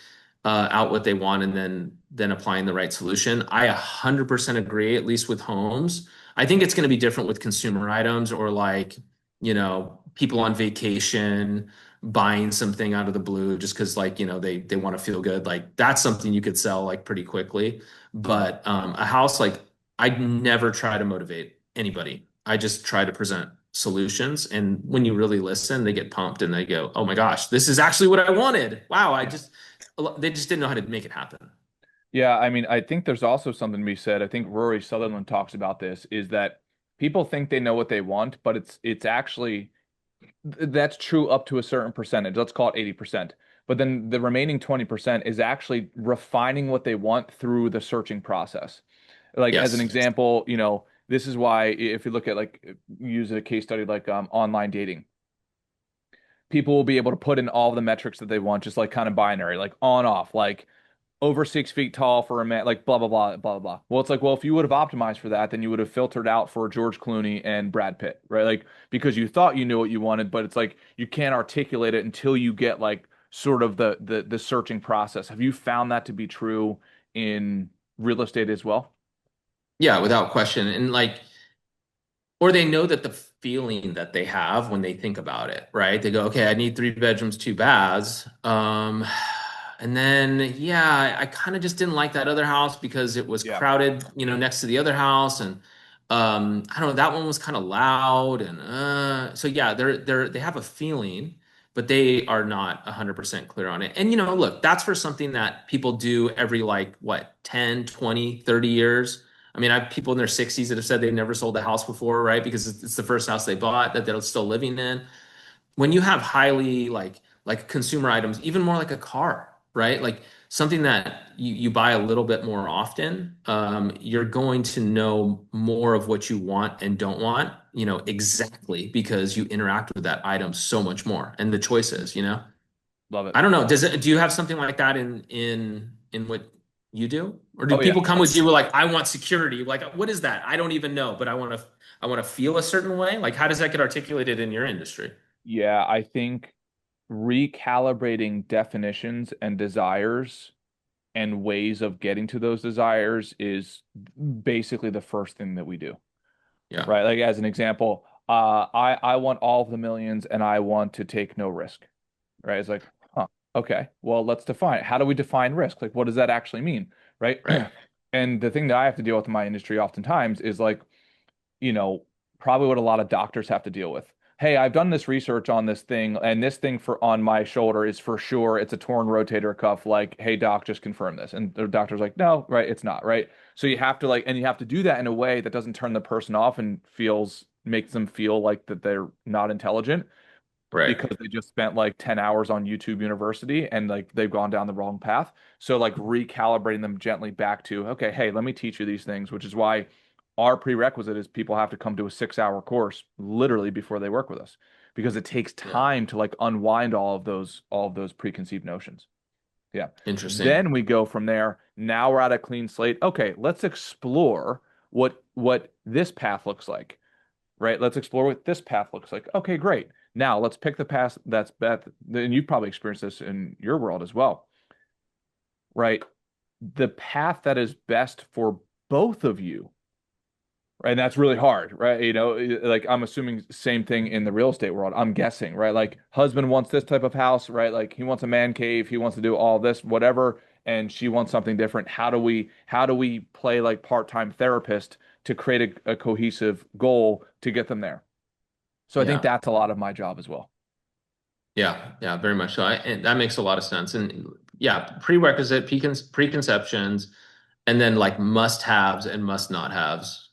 out what they want, and then applying the right solution. I 100% agree, at least with homes. I think it's going to be different with consumer items or like, people on vacation buying something out of the blue just because like, they want to feel good. Like that's something you could sell like pretty quickly. But a house, like I'd never try to motivate anybody. I just try to present solutions. And when you really listen, they get pumped and they go, oh my gosh, this is actually what I wanted. Wow, yeah. they just didn't know how to make it happen. Yeah, I mean, I think there's also something to be said. I think Rory Sutherland talks about this, is that people think they know what they want, but it's actually that's true up to a certain percentage. Let's call it 80%. But then the remaining 20% is actually refining what they want through the searching process. Like as an Yes. example, this is why if you look at like use a case study like online dating, people will be able to put in all the metrics that they want, just like kind of binary, like on off, like over 6 feet tall for a man, like blah blah blah blah blah. Well, it's like, well, if you would have optimized for that, then you would have filtered out for George Clooney and Brad Pitt, right? Like because you thought you knew what you wanted, but it's like you can't articulate it until you get like sort of the searching process. Have you found that to be true in real estate as well? Yeah, without question. And like, or they know that the feeling that they have when they think about it, right? They go, okay, I need 3 bedrooms, 2 baths. And then, yeah, I kind of just didn't like that other house because it was Yeah. crowded, next to the other house. And I don't know, that one was kind of loud. And so yeah, they have a feeling, but they are not 100% clear on it. And look, that's for something that people do every like what, 10, 20, 30 years. I mean, I have people in their 60s that have said they've never sold a house before, right? Because it's the first house they bought that they're still living in. When you have highly like consumer items, even more like a car, right? Like something that you buy a little bit more often, you're going to know more of what you want and don't want, exactly because you interact with that item so much more and the choices. Love it. I don't know. Do you have something like that in what you do? Or do Oh yeah. people come with you like, I want security? Like, what is that? I don't even know, but I want to feel a certain way. Like, how does that get articulated in your industry? Yeah, I think recalibrating definitions and desires and ways of getting to those desires is basically the first thing that we do, Yeah. right? Like as an example, I want all of the millions and I want to take no risk, right? It's like, huh, okay, well, let's define it. How do we define risk? Like, what does that actually mean, right? Right. And the thing that I have to deal with in my industry oftentimes is like, you know, probably what a lot of doctors have to deal with. Hey, I've done this research on this thing, and this thing for on my shoulder is for sure it's a torn rotator cuff. Like, hey, doc, just confirm this. And the doctor's like, no, right, it's not, right? So you have to like, and you have to do that in a way that doesn't turn the person off and makes them feel like that they're not intelligent Right. because they just spent like 10 hours on YouTube University and like they've gone down the wrong path. So like recalibrating them gently back to, okay, hey, let me teach you these things, which is why our prerequisite is people have to come to a 6 hour course literally before they work with us because it takes Yeah. time to like unwind all of those preconceived notions. Yeah. Interesting. Then we go from there. Now we're at a clean slate. Okay, let's explore what this path looks like, right? Let's explore what this path looks like. Okay, great. Now let's pick the path that's best. And you've probably experienced this in your world as well, right? The path that is best for both of you, right? And that's really hard, right? Like I'm assuming same thing in the real estate world. I'm guessing, right? Like husband wants this type of house, right? Like he wants a man cave, he wants to do all this, whatever, and she wants something different. How do we play like part-time therapist to create a cohesive goal to get them there? So I think Yeah. that's a lot of my job as well. Yeah. Yeah. Very much so. And that makes a lot of sense. And yeah, prerequisite, preconceptions, and then like must haves and must not haves.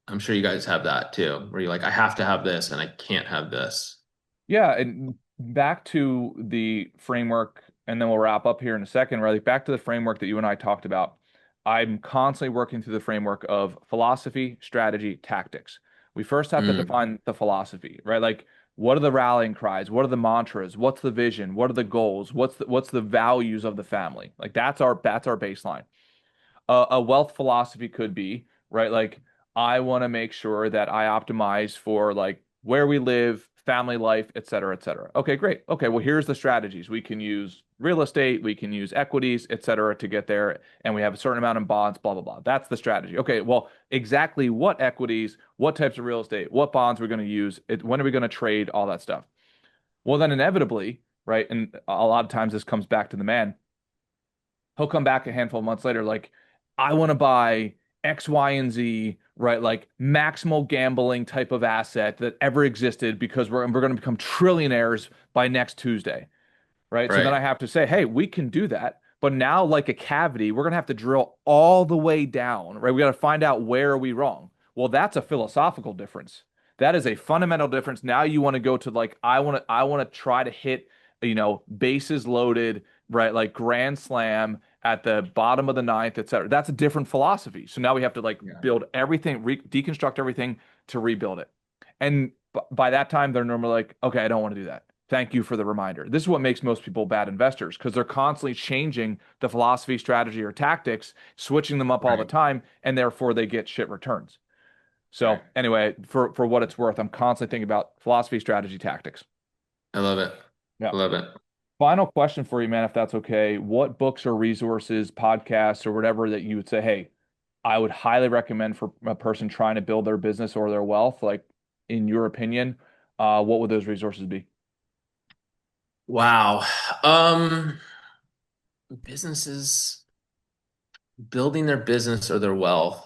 I'm sure you guys have that too, where you're like, I have to have this and I can't have this. Yeah, and back to the framework, and then we'll wrap up here in a second, right? Like back to the framework that you and I talked about. I'm constantly working through the framework of philosophy, strategy, tactics. We first have to Mm, define the philosophy, right? Like what are the rallying cries? What are the mantras? What's the vision? What are the goals? What's the values of the family? Like that's our baseline. A wealth philosophy could be, right? Like, I want to make sure that I optimize for like where we live, family life, et cetera, et cetera. Okay, great. Okay, well, here's the strategies. We can use real estate, we can use equities, et cetera, to get there. And we have a certain amount in bonds, blah, blah, blah. That's the strategy. Okay, well, exactly what equities, what types of real estate, what bonds we're going to use, when are we going to trade, all that stuff. Well, then inevitably, right? And a lot of times this comes back to the man. He'll come back a handful of months later, like, I want to buy X, Y, and Z, right? Like maximal gambling type of asset that ever existed because we're going to become trillionaires by next Tuesday, right? So then right. I have to say, hey, we can do that. But now, like a cavity, we're going to have to drill all the way down, right? We got to find out where are we wrong. Well, that's a philosophical difference. That is a fundamental difference. Now you want to go to like, I want to try to hit, bases loaded, right? Like grand slam at the bottom of the ninth, et cetera. That's a different philosophy. So now we have to like Yeah. build everything, deconstruct everything to rebuild it. And by that time, they're normally like, okay, I don't want to do that. Thank you for the reminder. This is what makes most people bad investors because they're constantly changing the philosophy, strategy, or tactics, switching them up all the Right. time, and therefore they get shit returns. Right. So anyway, for what it's worth, I'm constantly thinking about philosophy, strategy, tactics. I love it. Yeah. I love it. Final question for you, man, if that's okay. What books or resources, podcasts, or whatever that you would say, hey, I would highly recommend for a person trying to build their business or their wealth, like in your opinion, what would those resources be? Wow. Um, Businesses building their business or their wealth.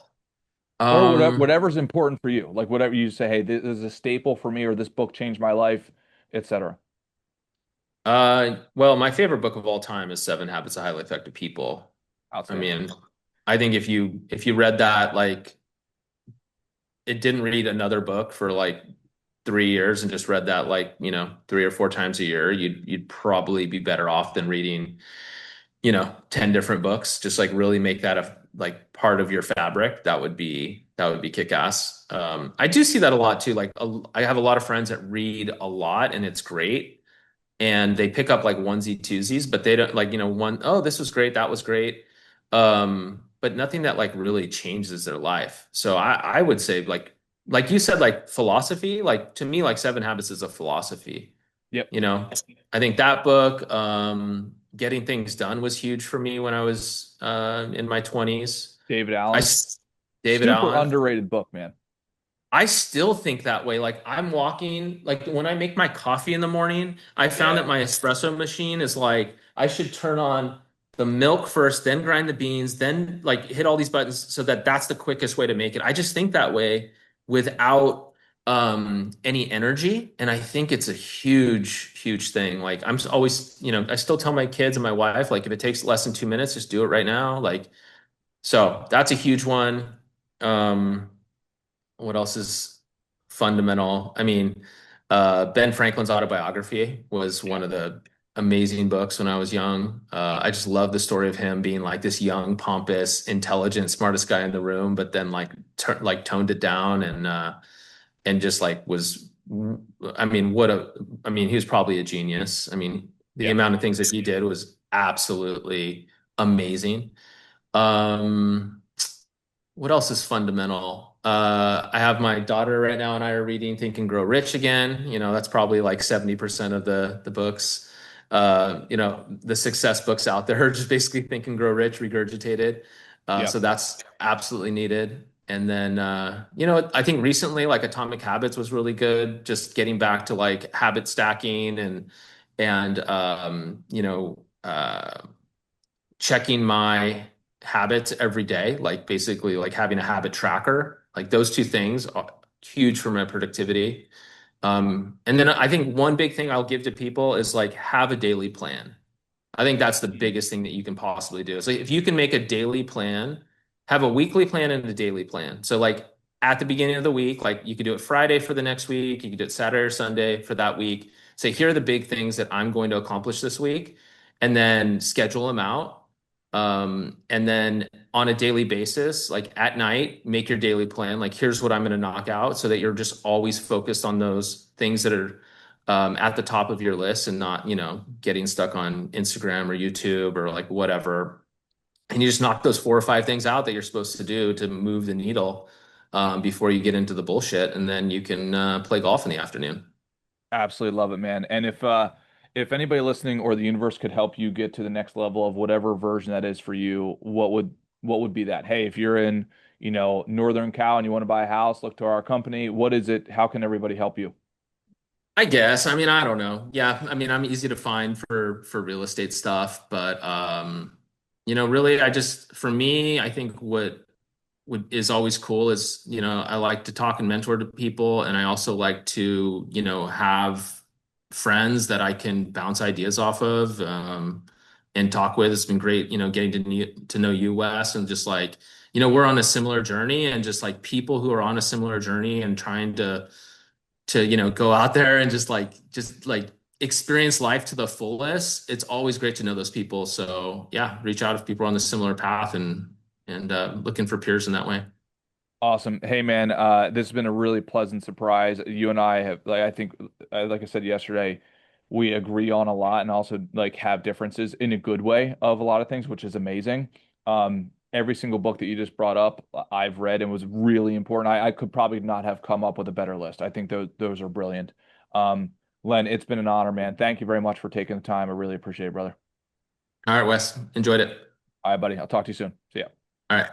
Or whatever, Um, whatever's important for you. Like whatever you say, hey, this is a staple for me, or this book changed my life, etc. well, my favorite book of all time is Seven Habits of Highly Effective People. I Outstanding. mean, I think if you read that, like it didn't read another book for like 3 years and just read that like, 3 or 4 times a year, you'd probably be better off than reading, 10 different books. Just like really make that a like part of your fabric. That would be kick-ass. I do see that a lot too. Like I have a lot of friends that read a lot and it's great. And they pick up like onesie twosies, but they don't like, oh, this was great, that was great. But nothing that like really changes their life. So I would say like you said, like philosophy, like to me, like Seven Habits is a philosophy, Yep. you know. I think that book, Getting Things Done was huge for me when I was in my 20s. David I Allen. s- David Super Allen. underrated book, man. I still think that way. Like I'm walking, like when I make my coffee in the morning, I found that Yeah. my espresso machine is like I should turn on the milk first, then grind the beans, then like hit all these buttons so that that's the quickest way to make it. I just think that way without any energy, and I think it's a huge thing. Like always, I still tell my kids and my wife like if it takes less than 2 minutes, just do it right now. Like so that's a huge one. Um what else is fundamental? I mean, Ben Franklin's autobiography was Yeah. one of the amazing books when I was young. I just love the story of him being like this young, pompous, intelligent, smartest guy in the room, but then like toned it down and just like was. I mean, he was probably a genius. I mean, the Yeah. amount of things that he did was absolutely amazing. Um, what else is fundamental? I have my daughter right now and I are reading Think and Grow Rich again. That's probably like 70% of the books. The success books out there are just basically Think and Grow Rich regurgitated. Yeah. So that's absolutely needed. And then, I think recently like Atomic Habits was really good. Just getting back to like habit stacking and checking my habits every day, like basically like having a habit tracker, like those two things are huge for my productivity. And then I think one big thing I'll give to people is like have a daily plan. I think that's the Mm. biggest thing that you can possibly do. So if you can make a daily plan, have a weekly plan and a daily plan. So like at the beginning of the week, like you could do it Friday for the next week, you could do it Saturday or Sunday for that week. Say, here are the big things that I'm going to accomplish this week, and then schedule them out. And then on a daily basis, like at night, make your daily plan. Like, here's what I'm going to knock out so that you're just always focused on those things that are at the top of your list and not, getting stuck on Instagram or YouTube or like whatever. And you just knock those 4 or 5 things out that you're supposed to do to move the needle before you get into the bullshit. And then you can play golf in the afternoon. Absolutely love it, man. And if anybody listening or the universe could help you get to the next level of whatever version that is for you, what would be that? Hey, if you're in, Northern Cal and you want to buy a house, look to our company. What is it? How can everybody help you? I guess. I mean, I don't know. Yeah, I mean, I'm easy to find for real estate stuff, but really, for me, I think what is always cool is, I like to talk and mentor to people, and I also like to, have friends that I can bounce ideas off of, and talk with. It's been great, getting to know you, Wes, and just like, we're on a similar journey, and just like people who are on a similar journey and trying to go out there and just like experience life to the fullest. It's always great to know those people. So yeah, reach out if people are on the similar path and looking for peers in that way. Awesome. Hey man, this has been a really pleasant surprise. You and I have, like, I think, like I said yesterday, we agree on a lot and also like have differences in a good way of a lot of things, which is amazing. Every single book that you just brought up, I've read and was really important. I could probably not have come up with a better list. I think those are brilliant. Um, Len, it's been an honor, man. Thank you very much for taking the time. I really appreciate it, brother. All right, Wes, enjoyed it. All right, buddy. I'll talk to you soon. See ya. All right.